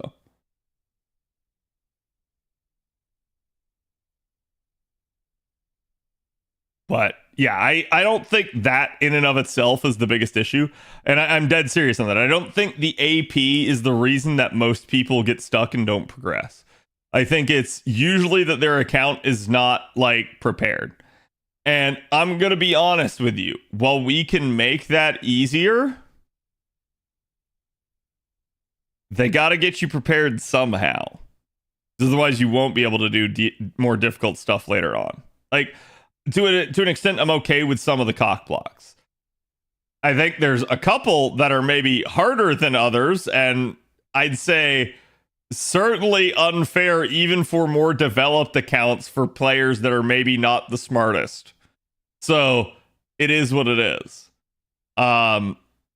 But yeah, I don't think that in and of itself is the biggest issue. And I'm dead serious on that. I don't think the AP is the reason that most people get stuck and don't progress. I think it's usually that their account is not like prepared. And I'm going to be honest with you. While we can make that easier, they got to get you prepared somehow. Otherwise, you won't be able to do more difficult stuff later on. Like, to an extent, I'm okay with some of the cock blocks. I think there's a couple that are maybe harder than others, and I'd say certainly unfair even for more developed accounts for players that are maybe not the smartest. So it is what it is. I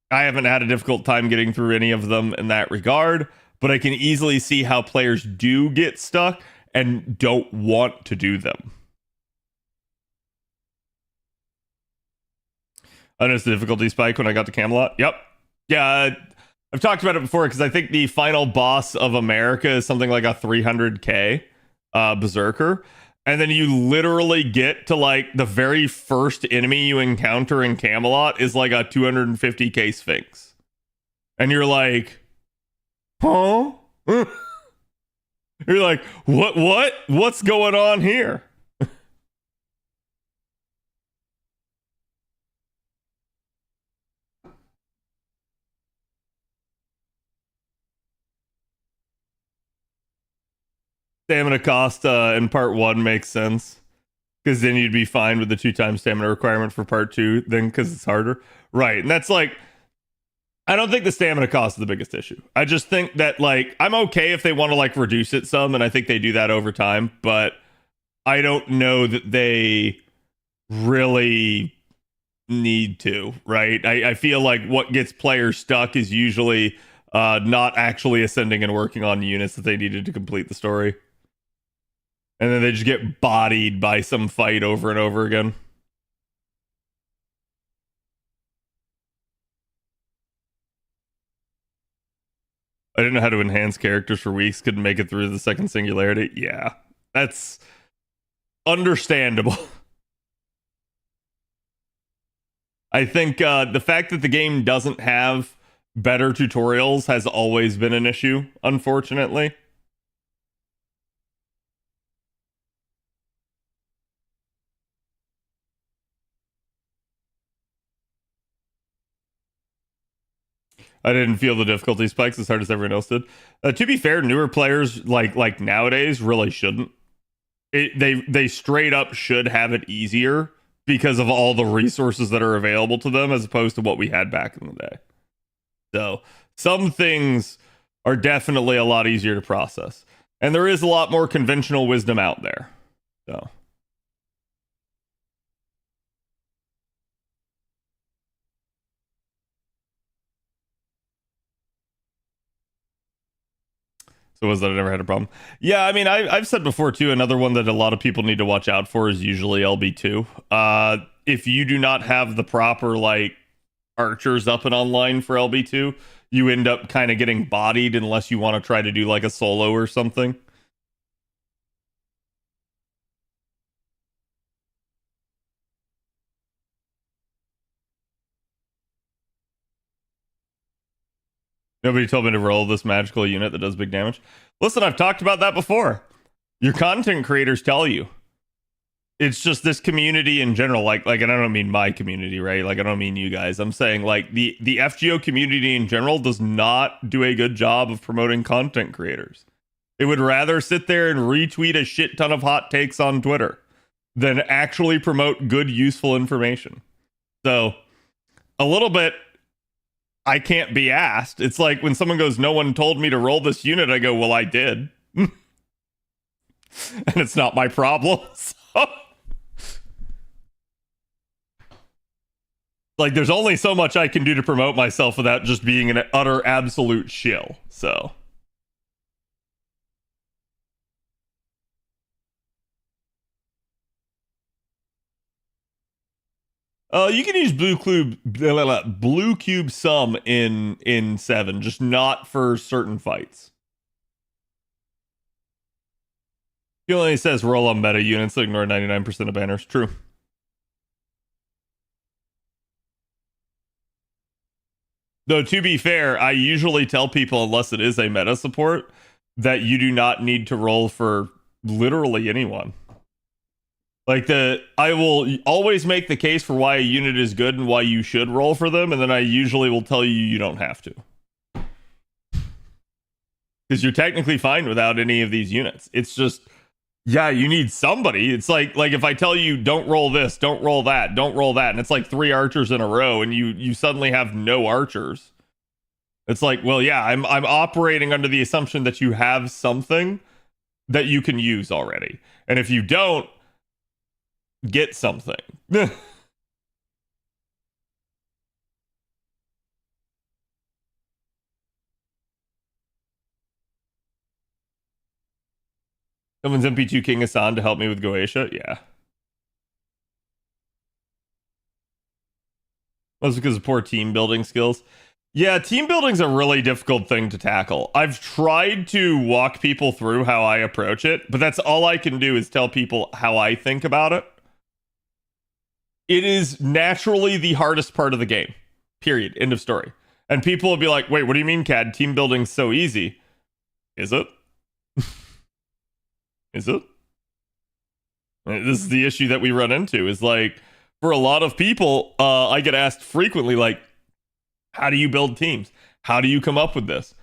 haven't had a difficult time getting through any of them in that regard, but I can easily see how players do get stuck and don't want to do them. I noticed the difficulty spike when I got to Camelot. Yep. Yeah, I've talked about it before because I think the final boss of America is something like a 300k berserker. And then you literally get to like the very first enemy you encounter in Camelot is like a 250k Sphinx. And you're like, huh? You're like, what's going on here? Stamina cost in part 1 makes sense, because then you'd be fine with the 2x stamina requirement for part 2 then, because it's harder, right? And that's like, I don't think the stamina cost is the biggest issue. I just think that like I'm okay if they want to like reduce it some, and I think they do that over time, but I don't know that they really need to, right? I feel like what gets players stuck is usually not actually ascending and working on units that they needed to complete the story. And then they just get bodied by some fight over and over again. I didn't know how to enhance characters for weeks. Couldn't make it through the second singularity. Yeah, that's understandable. I think the fact that the game doesn't have better tutorials has always been an issue, unfortunately. I didn't feel the difficulty spikes as hard as everyone else did. To be fair, newer players like nowadays really shouldn't. They straight up should have it easier because of all the resources that are available to them as opposed to what we had back in the day. So some things are definitely a lot easier to process, and there is a lot more conventional wisdom out there. So. So was that I never had a problem? Yeah, I mean, I've said before too. Another one that a lot of people need to watch out for is usually LB2. If you do not have the proper like archers up and online for LB2, you end up kind of getting bodied unless you want to try to do like a solo or something. Nobody told me to roll this magical unit that does big damage. Listen, I've talked about that before. Your content creators tell you. It's just this community in general, like, and I don't mean my community, right? Like, I don't mean you guys. I'm saying like the FGO community in general does not do a good job of promoting content creators. It would rather sit there and retweet a shit ton of hot takes on Twitter than actually promote good, useful information. So, a little bit, I can't be asked. It's like when someone goes, "No one told me to roll this unit," I go, "Well, I did." And it's not my problem. So. Like, there's only so much I can do to promote myself without just being an utter absolute shill. So. You can use blue cube sum in 7, just not for certain fights. He only says roll on meta units, ignore 99% of banners. True. Though, to be fair, I usually tell people, unless it is a meta support, that you do not need to roll for literally anyone. Like, I will always make the case for why a unit is good and why you should roll for them, and then I usually will tell you you don't have to. Because you're technically fine without any of these units. It's just, yeah, you need somebody. It's like if I tell you don't roll this, don't roll that, don't roll that, and it's like 3 archers in a row, and you suddenly have no archers. It's like, well, yeah, I'm operating under the assumption that you have something that you can use already, and if you don't, get something. Someone's MP2 King Hassan to help me with Goetia? Yeah. That's because of poor team building skills. Yeah, team building's a really difficult thing to tackle. I've tried to walk people through how I approach it, but that's all I can do is tell people how I think about it. It is naturally the hardest part of the game. Period. End of story. And people will be like, wait, what do you mean, Cad? Team building's so easy. Is it? Is it? This is the issue that we run into, is like, for a lot of people, I get asked frequently, like, how do you build teams? How do you come up with this?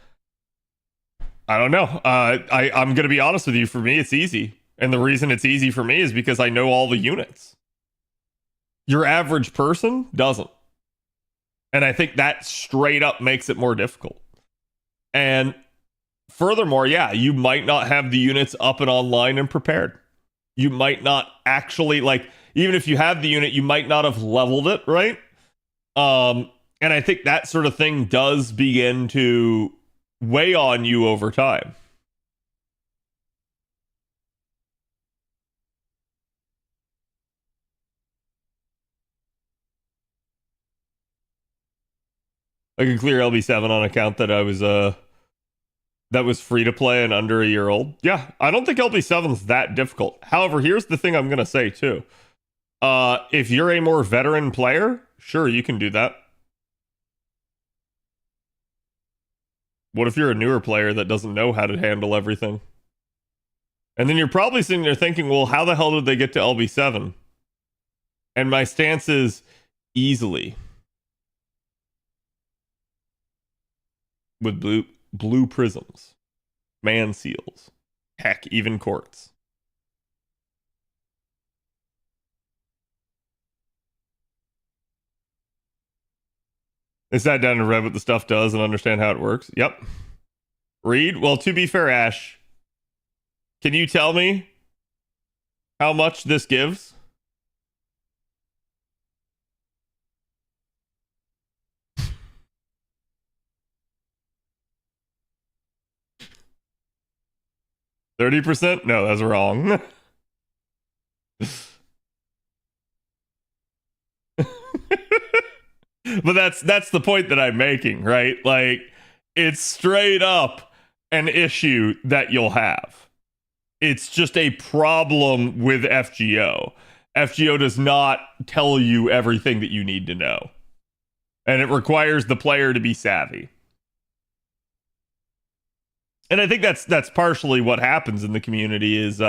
I don't know. I'm going to be honest with you. For me, it's easy. And the reason it's easy for me is because I know all the units. Your average person doesn't. And I think that straight up makes it more difficult. And furthermore, yeah, you might not have the units up and online and prepared. You might not actually, like, even if you have the unit, you might not have leveled it, right? And I think that sort of thing does begin to weigh on you over time. I can clear LB7 on account that I was that was free to play and under a year old. Yeah, I don't think LB7 is that difficult. However, here's the thing I'm gonna say too. If you're a more veteran player, sure, you can do that. What if you're a newer player that doesn't know how to handle everything? And then you're probably sitting there thinking, well, how the hell did they get to LB7? And my stance is easily. With blue prisms, man seals, heck, even quartz. They sat down and read what the stuff does and understand how it works. Yep. Read? Well, to be fair, Ash, can you tell me how much this gives? %? No, that's wrong. But that's the point that I'm making, right? Like, it's straight up an issue that you'll have. It's just a problem with FGO. FGO does not tell you everything that you need to know. And it requires the player to be savvy. And I think that's partially what happens in the community is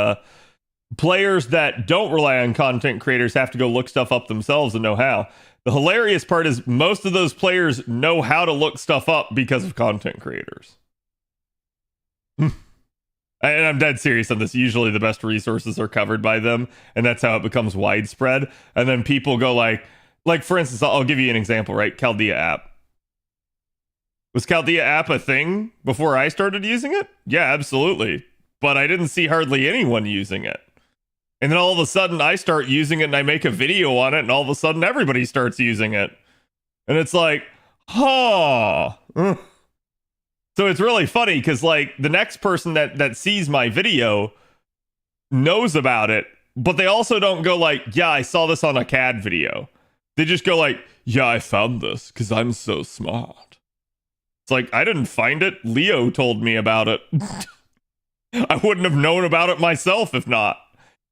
players that don't rely on content creators have to go look stuff up themselves and know how. The hilarious part is most of those players know how to look stuff up because of content creators. And I'm dead serious on this. Usually the best resources are covered by them, and that's how it becomes widespread. And then people go like for instance, I'll give you an example, right? Chaldea app. Was Chaldea app a thing before I started using it? Yeah, absolutely. But I didn't see hardly anyone using it. And then all of a sudden I start using it and I make a video on it, and all of a sudden everybody starts using it. And it's like, huh. So it's really funny because like the next person that sees my video knows about it, but they also don't go like, yeah, I saw this on a CAD video. They just go like, yeah, I found this because I'm so smart. It's like, I didn't find it. Leo told me about it. I wouldn't have known about it myself if not.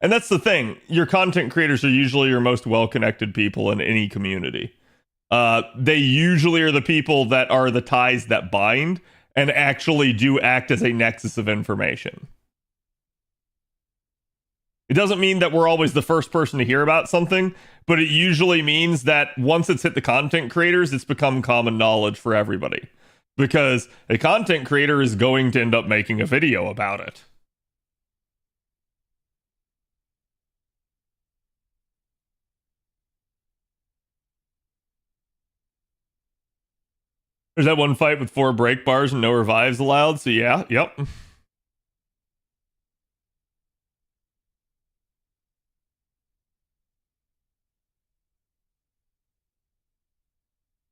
And that's the thing. Your content creators are usually your most well-connected people in any community. They usually are the people that are the ties that bind and actually do act as a nexus of information. It doesn't mean that we're always the first person to hear about something, but it usually means that once it's hit the content creators, it's become common knowledge for everybody. Because a content creator is going to end up making a video about it. There's that one fight with 4 break bars and no revives allowed, so yeah, yep.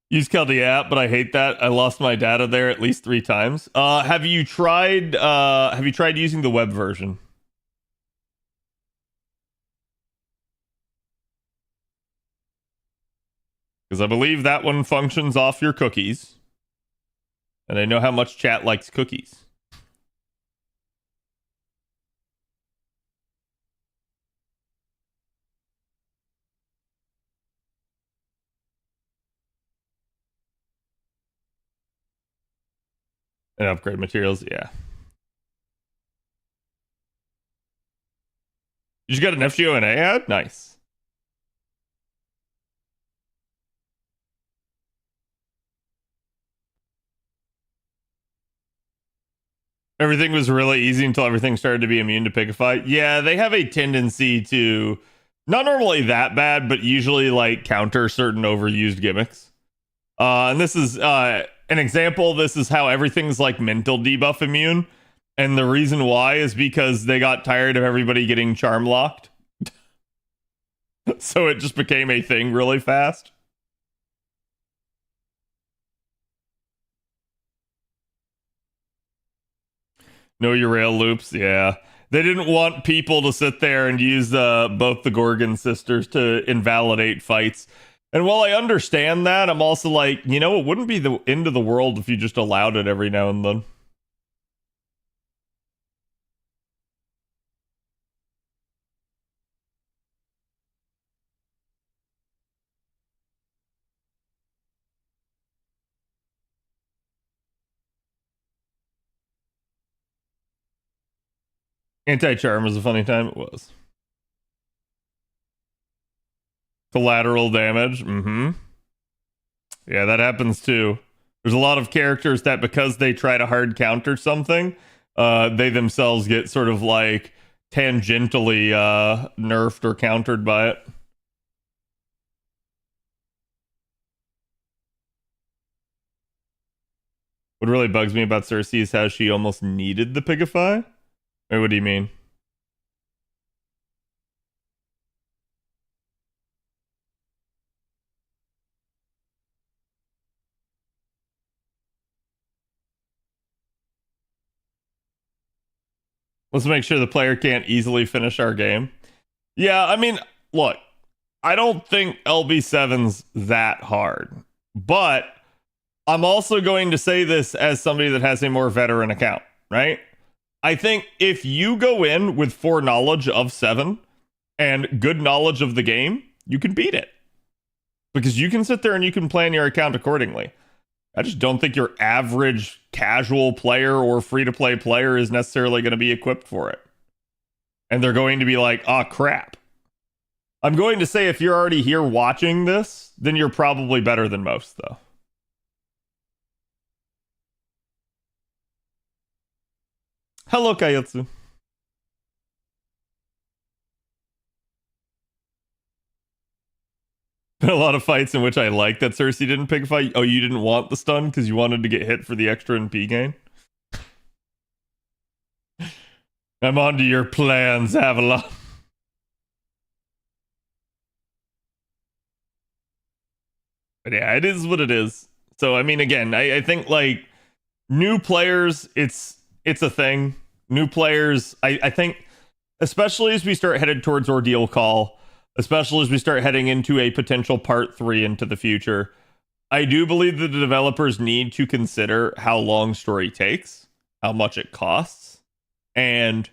Use Chaldea app, but I hate that. I lost my data there at least 3 times. Have you tried using the web version? Because I believe that one functions off your cookies. And I know how much chat likes cookies. And upgrade materials, yeah. You just got an FGO and A ad? Nice. Everything was really easy until everything started to be immune to Pigify. Yeah, they have a tendency to, not normally that bad, but usually like counter certain overused gimmicks. And this is an example. This is how everything's like mental debuff immune. And the reason why is because they got tired of everybody getting charm locked. So it just became a thing really fast. Know your rail loops, yeah. They didn't want people to sit there and use both the Gorgon sisters to invalidate fights. And while I understand that, I'm also like, you know, it wouldn't be the end of the world if you just allowed it every now and then. Anti-charm was a funny time. It was. Collateral damage. Mm-hmm. Yeah, that happens too. There's a lot of characters that because they try to hard counter something, they themselves get sort of like tangentially nerfed or countered by it. What really bugs me about Cersei is how she almost needed the Pigify. Or what do you mean? Let's make sure the player can't easily finish our game. Yeah, I mean, look, I don't think LB7's that hard. But I'm also going to say this as somebody that has a more veteran account, right? I think if you go in with foreknowledge of 7 and good knowledge of the game, you can beat it. Because you can sit there and you can plan your account accordingly. I just don't think your average casual player or free-to-play player is necessarily going to be equipped for it. And they're going to be like, oh, crap. I'm going to say if you're already here watching this, then you're probably better than most, though. Hello, Kayotsu. Been a lot of fights in which I like that Cersei didn't pick a fight. Oh, you didn't want the stun because you wanted to get hit for the extra NP gain? I'm on to your plans, Avalon. But yeah, it is what it is. So, I mean, again, I think, like, new players, it's a thing. New players, I think, especially as we start headed towards Ordeal Call, especially as we start heading into a potential part 3 into the future, I do believe that the developers need to consider how long story takes, how much it costs, and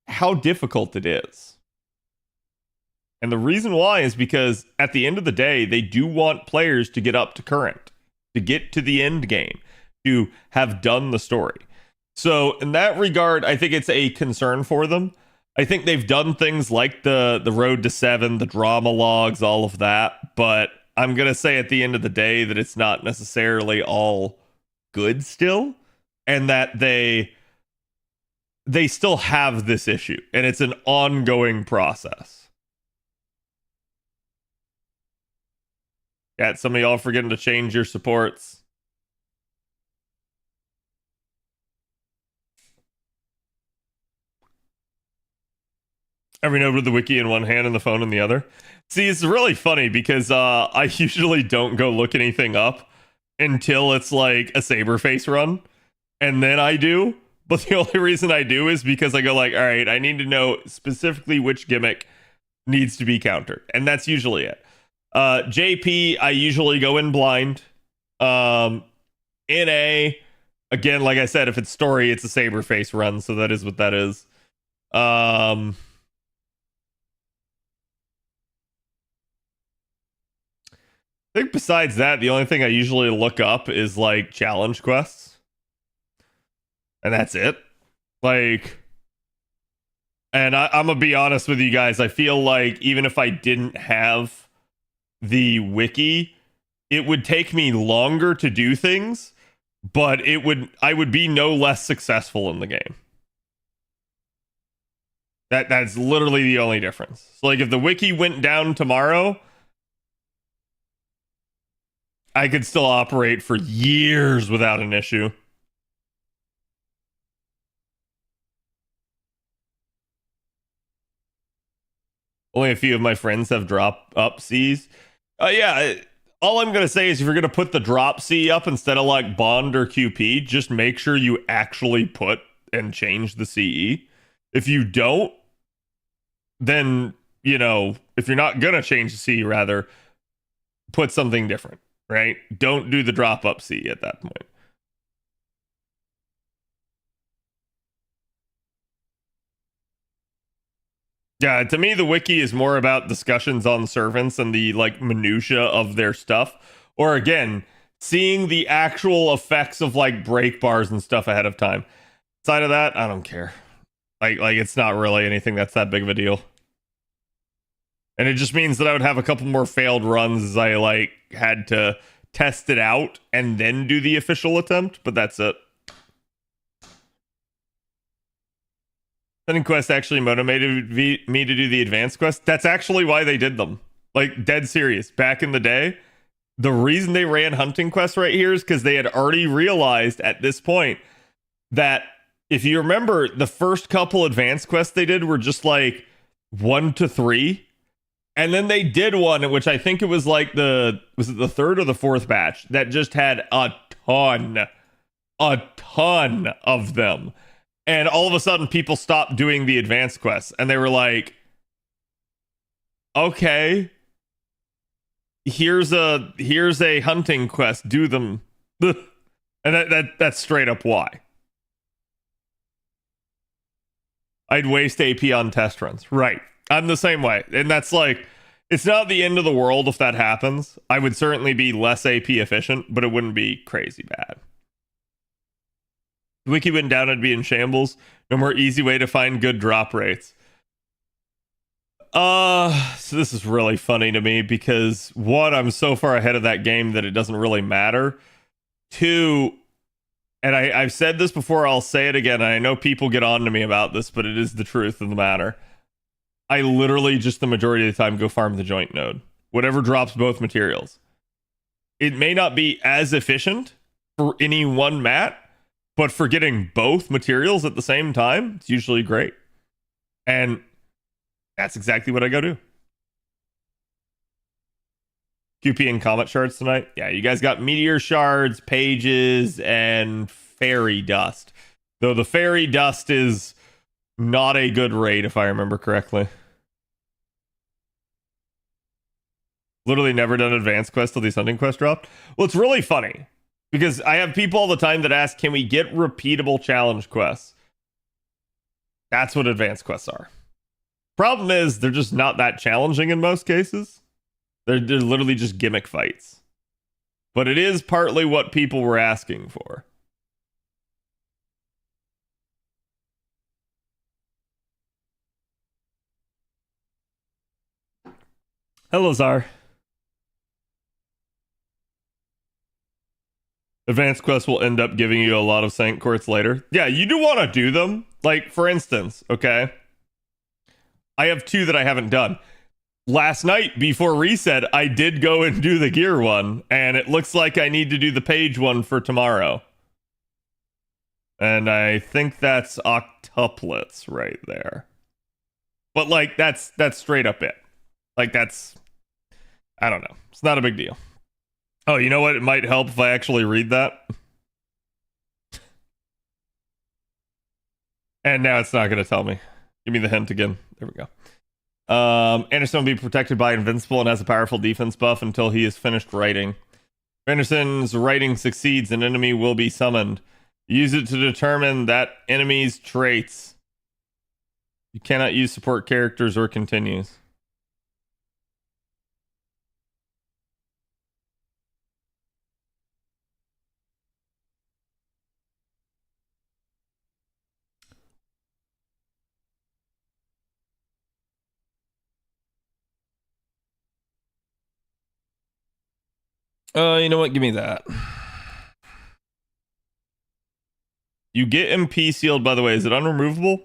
how difficult it is. And the reason why is because at the end of the day, they do want players to get up to current, to get to the end game, to have done the story. So in that regard, I think it's a concern for them. I think they've done things like the Road to 7, the drama logs, all of that. But I'm going to say at the end of the day that it's not necessarily all good still. And that they still have this issue. And it's an ongoing process. Yeah, some of y'all forgetting to change your supports. Every node with the wiki in one hand and the phone in the other. See, it's really funny because I usually don't go look anything up until it's like a Saber face run. And then I do. But the only reason I do is because I go like, all right, I need to know specifically which gimmick needs to be countered. And that's usually it. JP, I usually go in blind. NA, again, like I said, if it's story, it's a Saber face run. So that is what that is. I think besides that, the only thing I usually look up is like challenge quests. And that's it. Like, and I'm gonna be honest with you guys. I feel like even if I didn't have the wiki, it would take me longer to do things, but I would be no less successful in the game. That's literally the only difference. So like if the wiki went down tomorrow, I could still operate for years without an issue. Only a few of my friends have drop up Cs. Yeah, all I'm going to say is if you're going to put the drop C up instead of like Bond or QP, just make sure you actually put and change the CE. If you don't, then, you know, if you're not going to change the CE, rather, put something different, right? Don't do the drop up CE at that point. Yeah, to me, the wiki is more about discussions on servants and the like minutia of their stuff. Or again, seeing the actual effects of like break bars and stuff ahead of time. Side of that, I don't care. Like it's not really anything that's that big of a deal. And it just means that I would have a couple more failed runs as I like had to test it out and then do the official attempt, but that's it. Hunting Quest actually motivated me to do the advanced quest. That's actually why they did them. Like, dead serious. Back in the day, the reason they ran Hunting Quest right here is because they had already realized at this point that if you remember, the first couple advanced quests they did were just like 1 to 3. And then they did one, which I think it was like was it the third or the fourth batch that just had a ton of them. And all of a sudden people stopped doing the advanced quests and they were like, okay, here's a hunting quest, do them. And that's straight up why. I'd waste AP on test runs. Right. I'm the same way. And that's like, it's not the end of the world if that happens. I would certainly be less AP efficient, but it wouldn't be crazy bad. Wiki went down, I'd be in shambles. No more easy way to find good drop rates. So this is really funny to me because one, I'm so far ahead of that game that it doesn't really matter. Two, and I've said this before, I'll say it again. And I know people get on to me about this, but it is the truth of the matter. I literally just the majority of the time go farm the joint node. Whatever drops both materials. It may not be as efficient for any one mat, but for getting both materials at the same time, it's usually great. And that's exactly what I go do. QP and Comet shards tonight. Yeah, you guys got meteor shards, pages, and fairy dust. Though the fairy dust is not a good raid, if I remember correctly. Literally never done advanced quest till these hunting quests dropped. Well, it's really funny because I have people all the time that ask, can we get repeatable challenge quests? That's what advanced quests are. Problem is, they're just not that challenging in most cases. They're literally just gimmick fights. But it is partly what people were asking for. Hello, Czar. Advanced quests will end up giving you a lot of Saint Courts later. Yeah, you do want to do them. Like, for instance, okay? I have 2 that I haven't done. Last night, before reset, I did go and do the gear one, and it looks like I need to do the page one for tomorrow. And I think that's octuplets right there. But, like, that's straight up it. Like, that's... I don't know. It's not a big deal. Oh, you know what? It might help if I actually read that. And now it's not going to tell me. Give me the hint again. There we go. Anderson will be protected by Invincible and has a powerful defense buff until he is finished writing. If Anderson's writing succeeds, an enemy will be summoned. Use it to determine that enemy's traits. You cannot use support characters or continues. You know what? Give me that. You get MP sealed, by the way. Is it unremovable?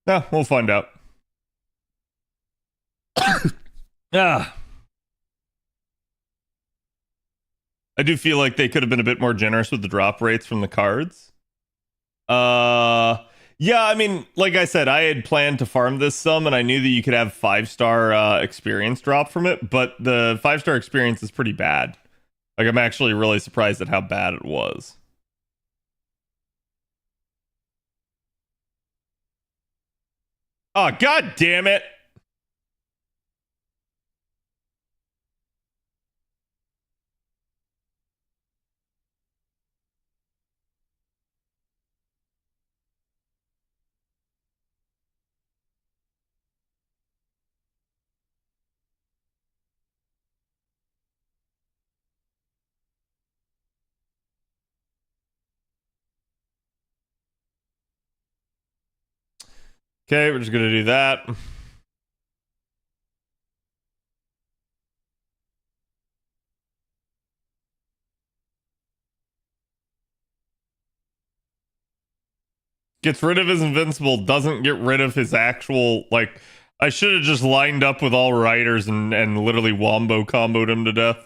No, we'll find out. Ah. I do feel like they could have been a bit more generous with the drop rates from the cards. Yeah, I mean, like I said, I had planned to farm this some, and I knew that you could have 5-star experience drop from it, but the 5-star experience is pretty bad. Like, I'm actually really surprised at how bad it was. Oh, god damn it! Okay, we're just gonna do that. Gets rid of his invincible, doesn't get rid of his actual, like, I should have just lined up with all riders and literally wombo comboed him to death.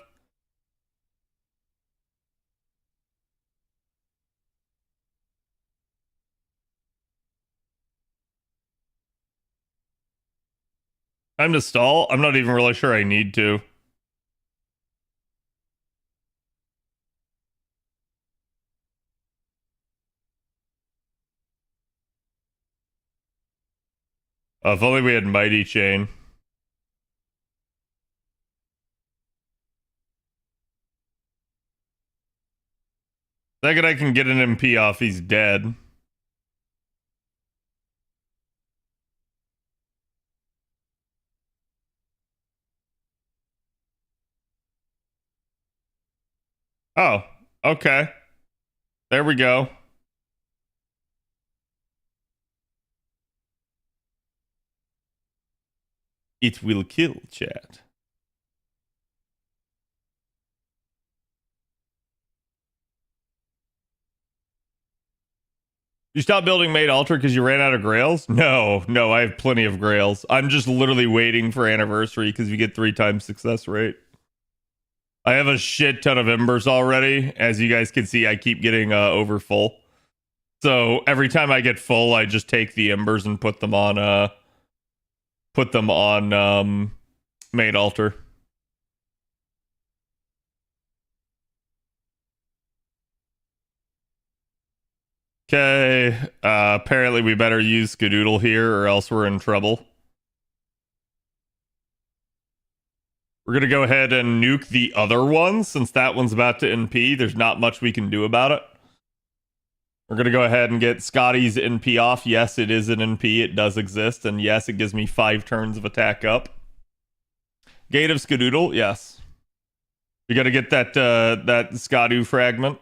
Time to stall? I'm not even really sure I need to. If only we had Mighty Chain. Second I can get an MP off, he's dead. Oh, okay. There we go. It will kill, chat. You stopped building Made Altar because you ran out of grails? No, I have plenty of grails. I'm just literally waiting for anniversary because you get 3 times success rate. I have a shit ton of embers already. As you guys can see, I keep getting over full. So every time I get full, I just take the embers and put them on Made Altar. Okay, apparently we better use Skadoodle here or else we're in trouble. We're gonna go ahead and nuke the other one since that one's about to NP. There's not much we can do about it. We're gonna go ahead and get Scotty's NP off. Yes, it is an NP. It does exist, and yes, it gives me 5 turns of attack up. Gate of Skadoodle, yes. We gotta get that that Skadu fragment.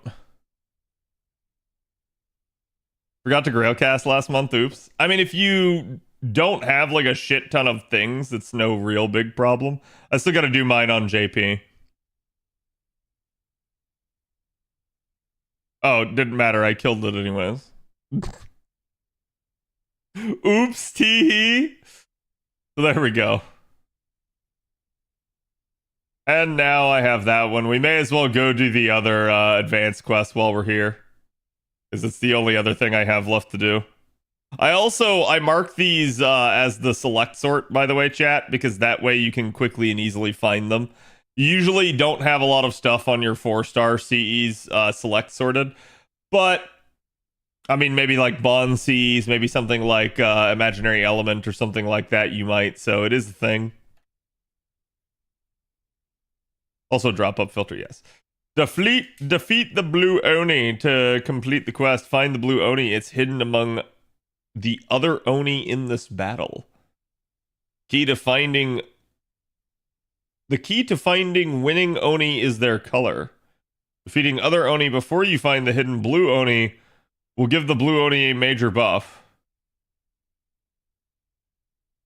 Forgot to Grailcast last month. Oops. I mean, if you don't have like a shit ton of things, it's no real big problem. I still got to do mine on JP. Oh, didn't matter. I killed it anyways. Oops, tee. So there we go. And now I have that one. We may as well go do the other advanced quest while we're here, because it's the only other thing I have left to do. I mark these as the select sort, by the way, chat, because that way you can quickly and easily find them. You usually don't have a lot of stuff on your 4-star CEs select sorted, but I mean, maybe like Bond CEs, maybe something like Imaginary Element or something like that you might, so it is a thing. Also drop up filter, yes. Defeat the blue Oni to complete the quest. Find the blue Oni. It's hidden among the other Oni in this battle. The key to finding winning Oni is their color. Defeating other Oni before you find the hidden blue Oni will give the blue Oni a major buff.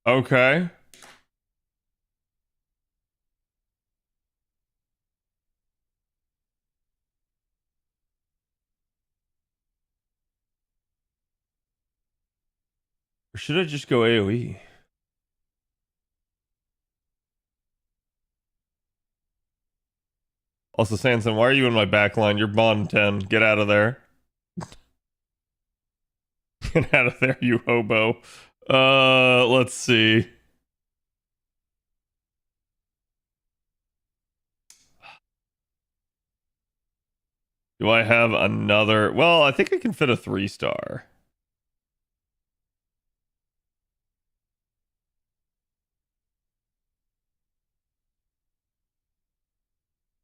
Okay. Or should I just go AoE? Also, Sanson, why are you in my back line? You're Bond 10. Get out of there. Get out of there, you hobo. Let's see. Do I have another? Well, I think I can fit a 3-star.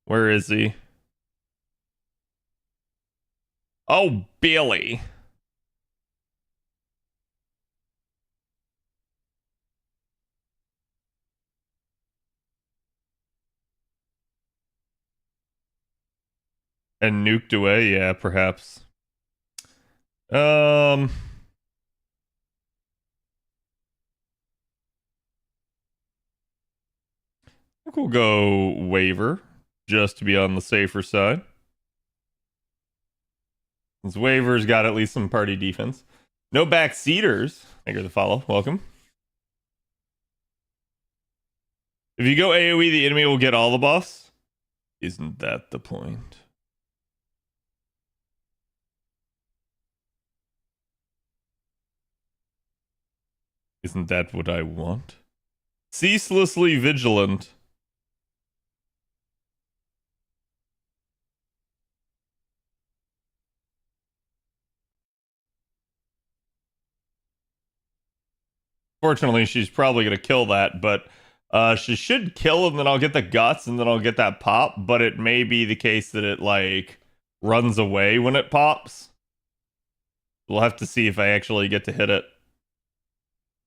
Where is he? Oh, Billy. And nuked away? Yeah, perhaps. I think we'll go waiver, just to be on the safer side. Since waiver's got at least some party defense. No backseaters. Thank you for the follow. Welcome. If you go AoE, the enemy will get all the buffs. Isn't that the point? Isn't that what I want? Ceaselessly vigilant. Fortunately, she's probably going to kill that, but she should kill and then I'll get the guts and then I'll get that pop, but it may be the case that it, like, runs away when it pops. We'll have to see if I actually get to hit it.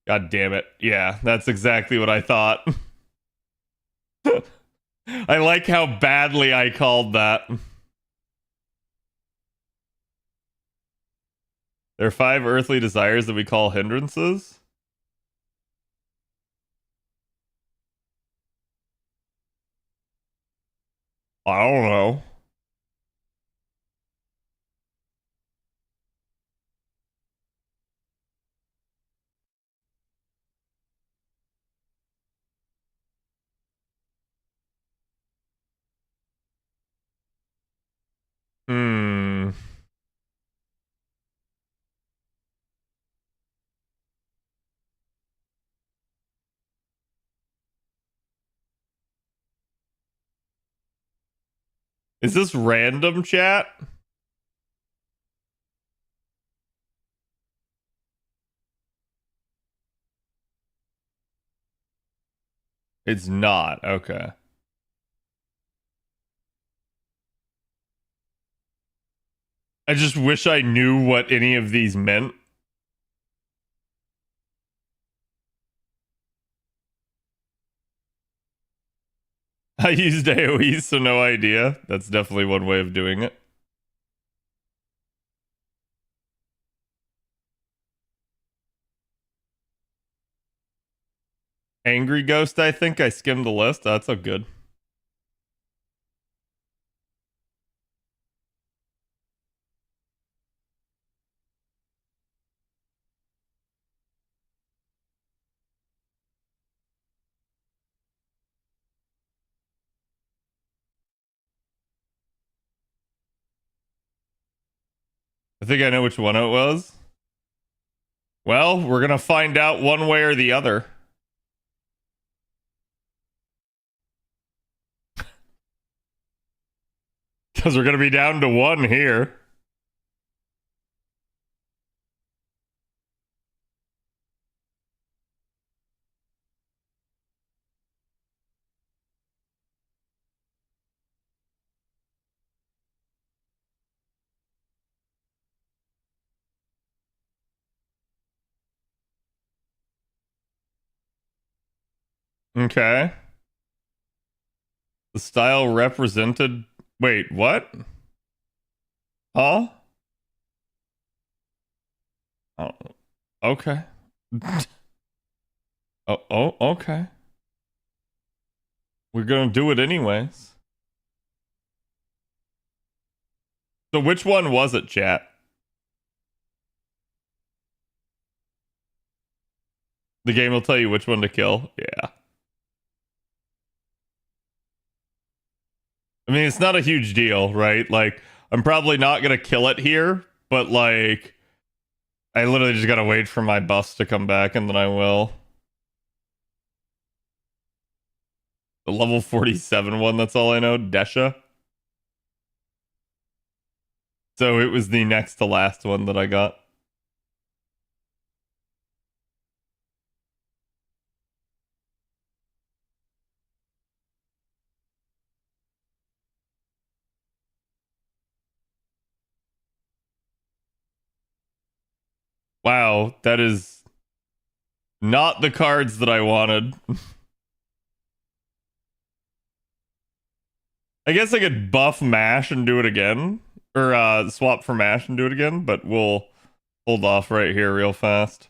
God damn it. Yeah, that's exactly what I thought. I like how badly I called that. There are 5 earthly desires that we call hindrances. I don't know. Hmm. Is this random, chat? It's not. Okay. I just wish I knew what any of these meant. I used AoE, so no idea. That's definitely one way of doing it. Angry Ghost, I think. I skimmed the list. That's a good. I think I know which one it was. Well, we're gonna find out one way or the other. Because we're gonna be down to 1 here. Okay. The style represented. Wait, what? Huh? Oh, okay. Okay. We're gonna do it anyways. So which one was it, chat? The game will tell you which one to kill. Yeah. I mean, it's not a huge deal, right? Like, I'm probably not gonna kill it here, but like, I literally just gotta wait for my buffs to come back, and then I will. The level 47 one, that's all I know. Desha. So it was the next to last one that I got. Wow, that is not the cards that I wanted. I guess I could buff Mash and do it again. Or swap for Mash and do it again, but we'll hold off right here real fast.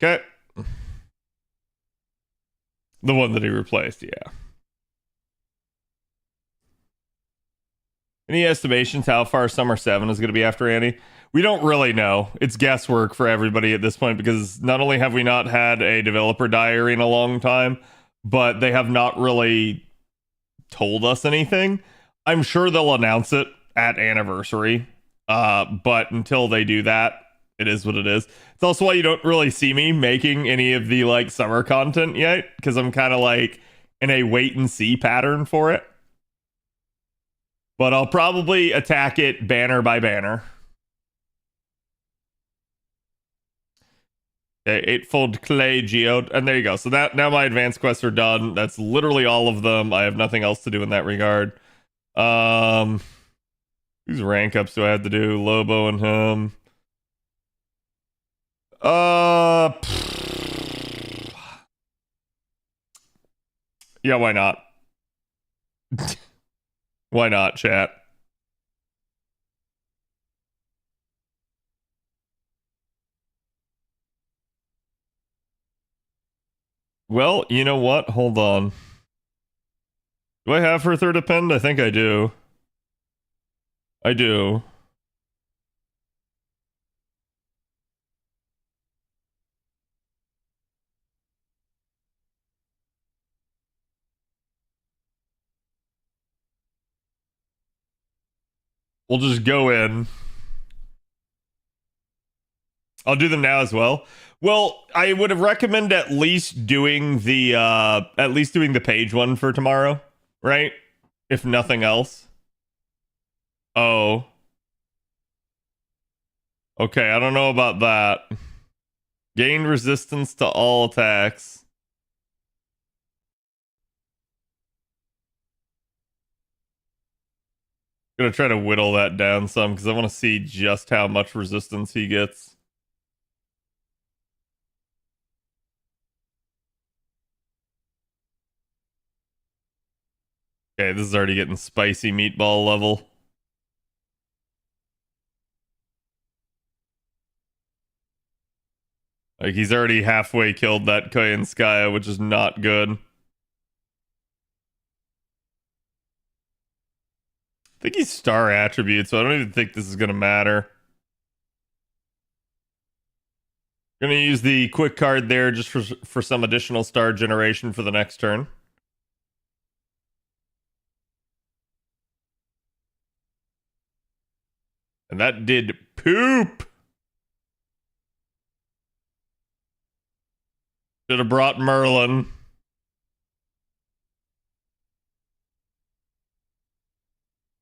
Okay. The one that he replaced, yeah. Any estimations how far Summer 7 is going to be after Annie? We don't really know. It's guesswork for everybody at this point because not only have we not had a developer diary in a long time, but they have not really told us anything. I'm sure they'll announce it at anniversary. But until they do that, it is what it is. It's also why you don't really see me making any of the like summer content yet, because I'm kind of like in a wait and see pattern for it. But I'll probably attack it banner by banner. Okay, eightfold clay geode, and there you go. So that now my advanced quests are done. That's literally all of them. I have nothing else to do in that regard. Whose rank ups do I have to do? Lobo and him. Yeah, why not? Why not, chat? Well, you know what? Hold on. Do I have her third append? I think I do. I do. We'll just go in. I'll do them now as well. Well, I would have recommend at least doing the page one for tomorrow, right? If nothing else. Oh. Okay, I don't know about that. Gain resistance to all attacks. Gonna try to whittle that down some because I want to see just how much resistance he gets. Okay, this is already getting spicy meatball level. Like, he's already halfway killed that Koyanskaya, which is not good. I think he's star attribute, so I don't even think this is going to matter. Going to use the quick card there just for some additional star generation for the next turn. And that did poop. Should have brought Merlin.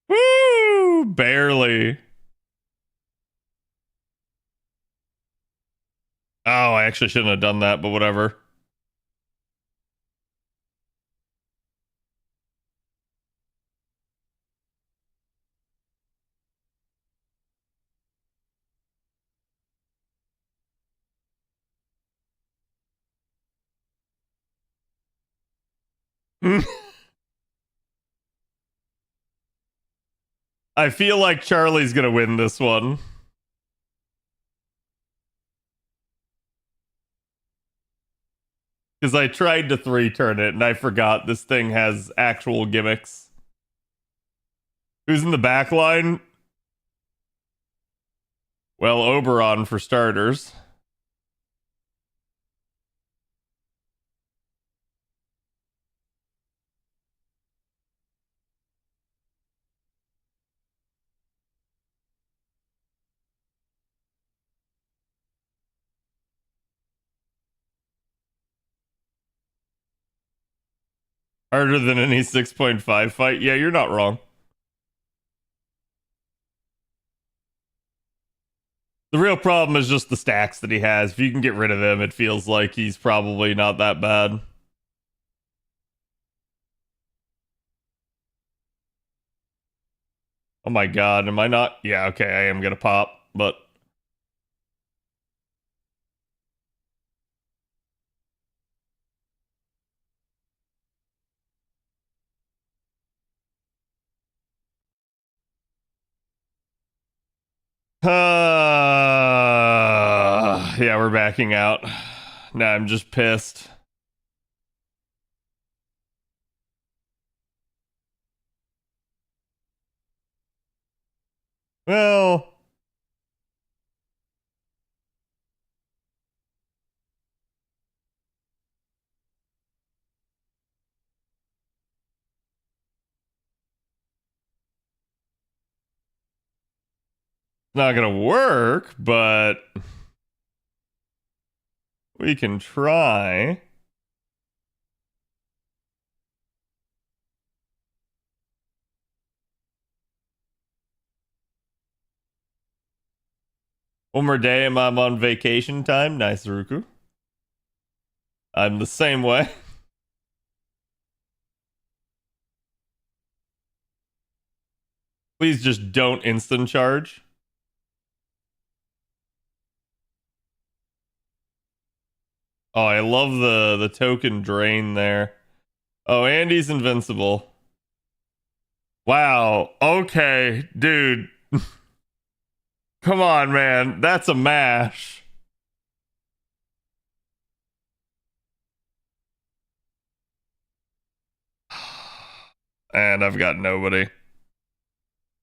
Woo! Barely. Oh, I actually shouldn't have done that, but whatever. I feel like Charlie's gonna win this one. Because I tried to 3-turn it and I forgot this thing has actual gimmicks. Who's in the back line? Well, Oberon for starters. Harder than any 6.5 fight. Yeah, you're not wrong. The real problem is just the stacks that he has. If you can get rid of him, it feels like he's probably not that bad. Oh my god, am I not? Yeah, okay, I am gonna pop, but yeah, we're backing out. Nah, I'm just pissed. Well, it's not gonna work, but we can try. One more day and I'm on vacation time. Nice, Ruku. I'm the same way. Please just don't instant charge. Oh, I love the token drain there. Oh, Andy's invincible. Wow. Okay, dude. Come on, man. That's a mash. And I've got nobody. I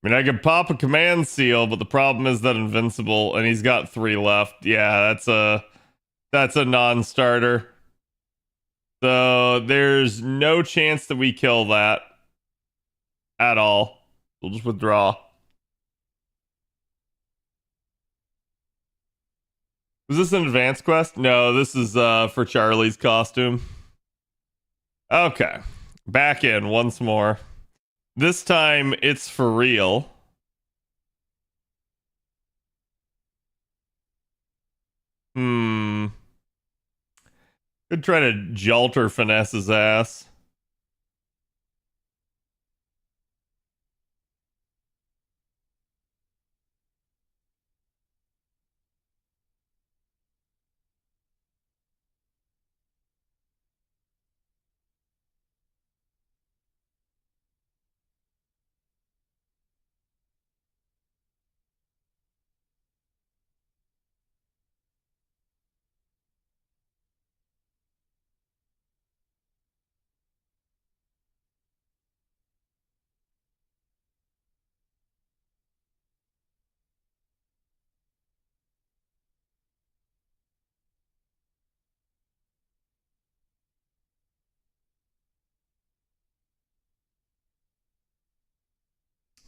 mean, I could pop a command seal, but the problem is that invincible, and he's got 3 left. Yeah, that's a non-starter. So there's no chance that we kill that at all. We'll just withdraw. Was this an advanced quest? No, this is for Charlie's costume. Okay. Back in once more. This time it's for real. Could try to jolt or finesse his ass.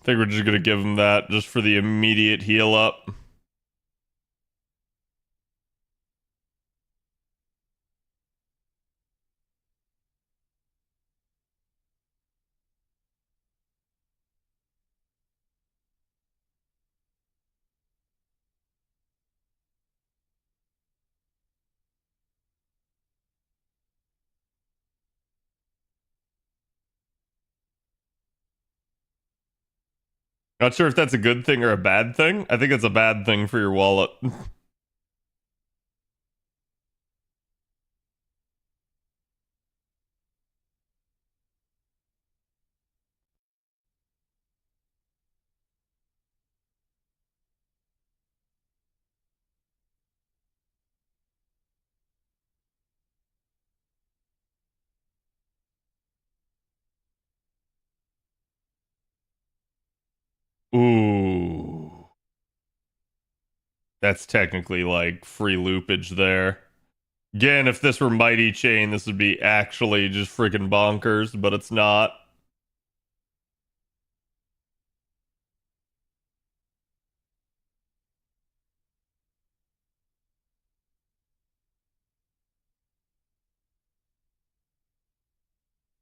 I think we're just gonna give him that just for the immediate heal up. Not sure if that's a good thing or a bad thing. I think it's a bad thing for your wallet. Ooh. That's technically like free loopage there. Again, if this were Mighty Chain, this would be actually just freaking bonkers, but it's not.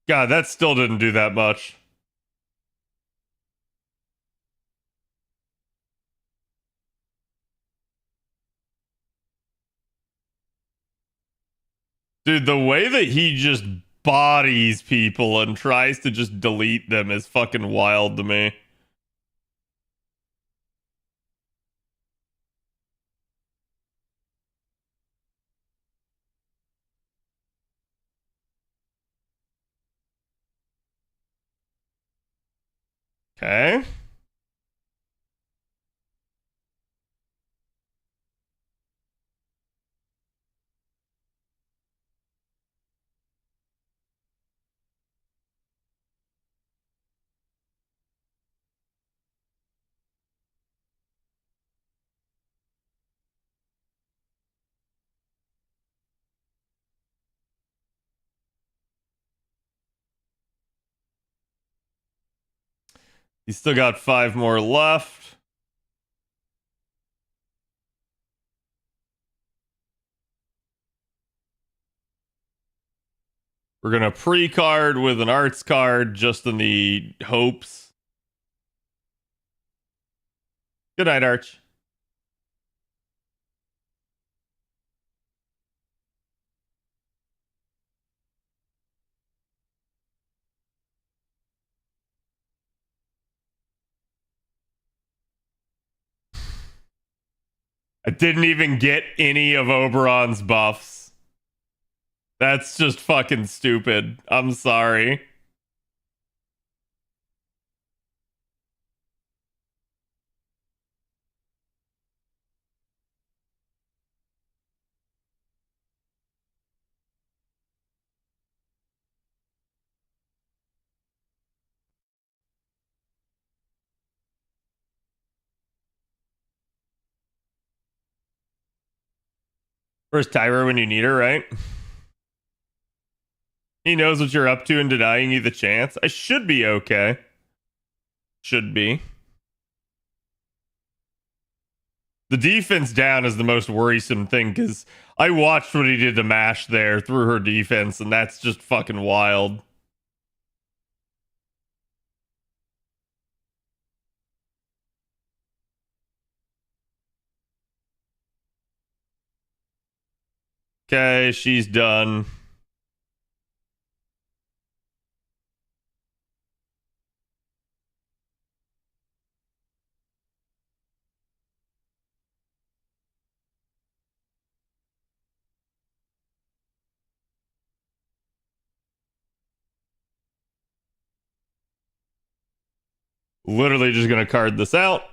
God, that still didn't do that much. Dude, the way that he just bodies people and tries to just delete them is fucking wild to me. Okay. He's still got 5 more left. We're going to pre-card with an arts card just in the hopes. Good night, Arch. I didn't even get any of Oberon's buffs. That's just fucking stupid. I'm sorry. Where's Tyra when you need her, right? He knows what you're up to and denying you the chance. I should be okay. Should be. The defense down is the most worrisome thing because I watched what he did to Mash there through her defense, and that's just fucking wild. Okay, she's done. Literally just gonna card this out.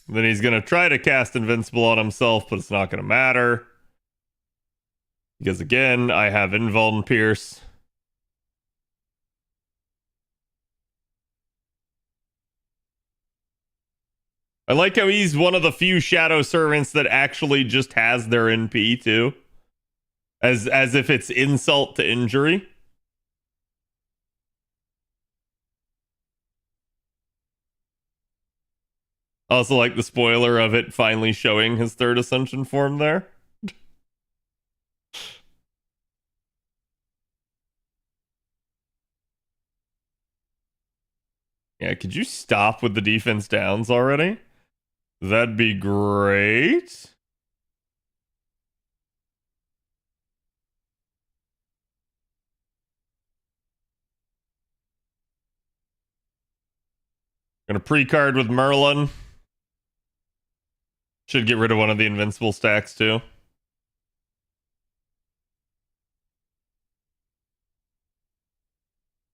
Then he's gonna try to cast Invincible on himself, but it's not gonna matter. Because again, I have Invuln and Pierce. I like how he's one of the few Shadow Servants that actually just has their NP too. As if it's insult to injury. Also like the spoiler of it finally showing his third Ascension form there. Yeah, could you stop with the defense downs already? That'd be great. Gonna pre-card with Merlin. Should get rid of one of the invincible stacks too.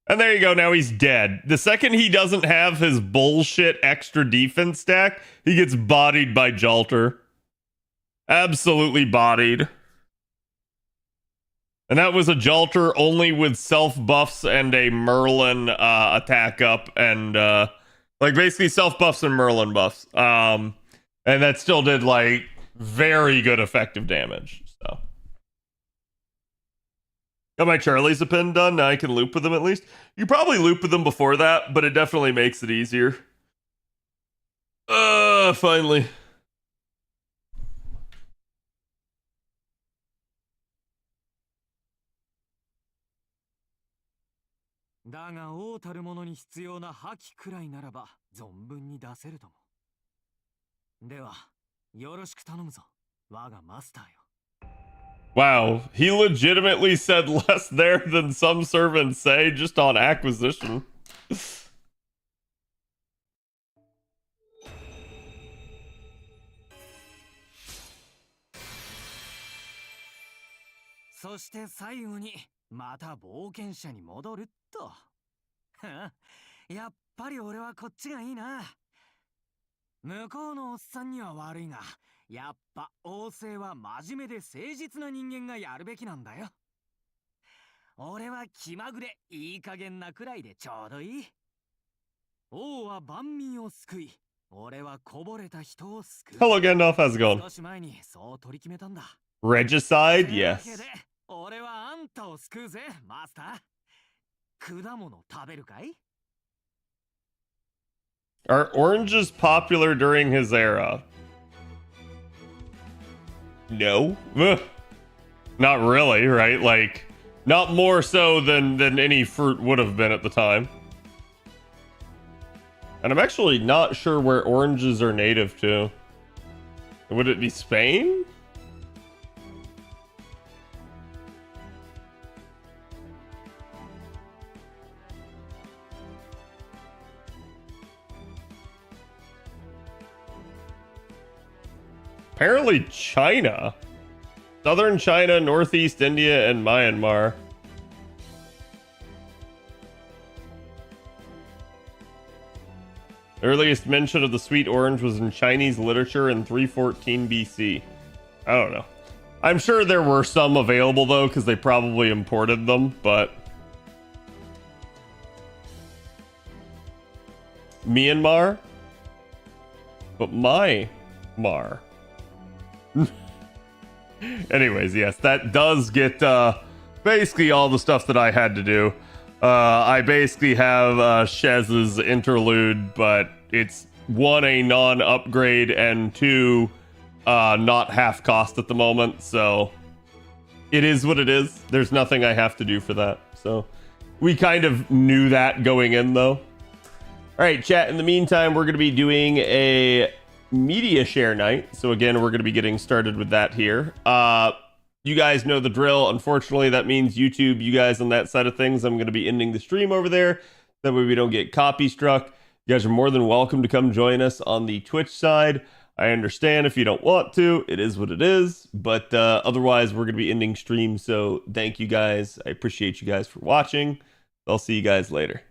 And there you go, now he's dead. The second he doesn't have his bullshit extra defense stack, he gets bodied by Jalter. Absolutely bodied. And that was a Jalter only with self buffs and a Merlin attack up, and like basically self buffs and Merlin buffs. And that still did like very good effective damage. So got my Charlie's a pin done. Now I can loop with them at least. You probably loop with them before that, but it definitely makes it easier. Finally. だが王たる者に必要な覇気くらいならば存分に出せるとも。では、よろしく頼むぞ、我がマスターよ。Wow, he legitimately said less there than some servants say just on acquisition. そして最後にまた冒険者に戻ると。やっぱり俺はこっちがいいな。向こうのおっさんには悪いが、やっぱ王政は真面目で誠実な人間がやるべきなんだよ。俺は気まぐれいい加減なくらいでちょうどいい。王は万民を救い、俺はこぼれた人を救う。 Hello Gandalf, how's it going? 少し前にそう取り決めたんだ。Regicide, yes. 俺はあんたを救うぜ、マスター。果物食べるかい？ Are oranges popular during his era? No. Not really, right? Like, not more so than any fruit would have been at the time. And I'm actually not sure where oranges are native to. Would it be Spain? Apparently China. Southern China, Northeast India, and Myanmar. The earliest mention of the sweet orange was in Chinese literature in 314 BC. I don't know. I'm sure there were some available though, because they probably imported them, but... Myanmar? But Myanmar. Anyways, yes, that does get basically all the stuff that I had to do. I basically have Shez's interlude, but it's one, a non-upgrade, and two, not half cost at the moment, so it is what it is. There's nothing I have to do for that, so we kind of knew that going in, though. All right, chat, in the meantime, we're going to be doing a media share night, so again, we're going to be getting started with that here. You guys know the drill. Unfortunately, that means YouTube, you guys on that side of things, I'm going to be ending the stream over there. That way we don't get copy struck. You guys are more than welcome to come join us on the Twitch side. I understand if you don't want to. It is what it is. But otherwise, we're going to be ending stream. So thank you guys. I appreciate you guys for watching. I'll see you guys later.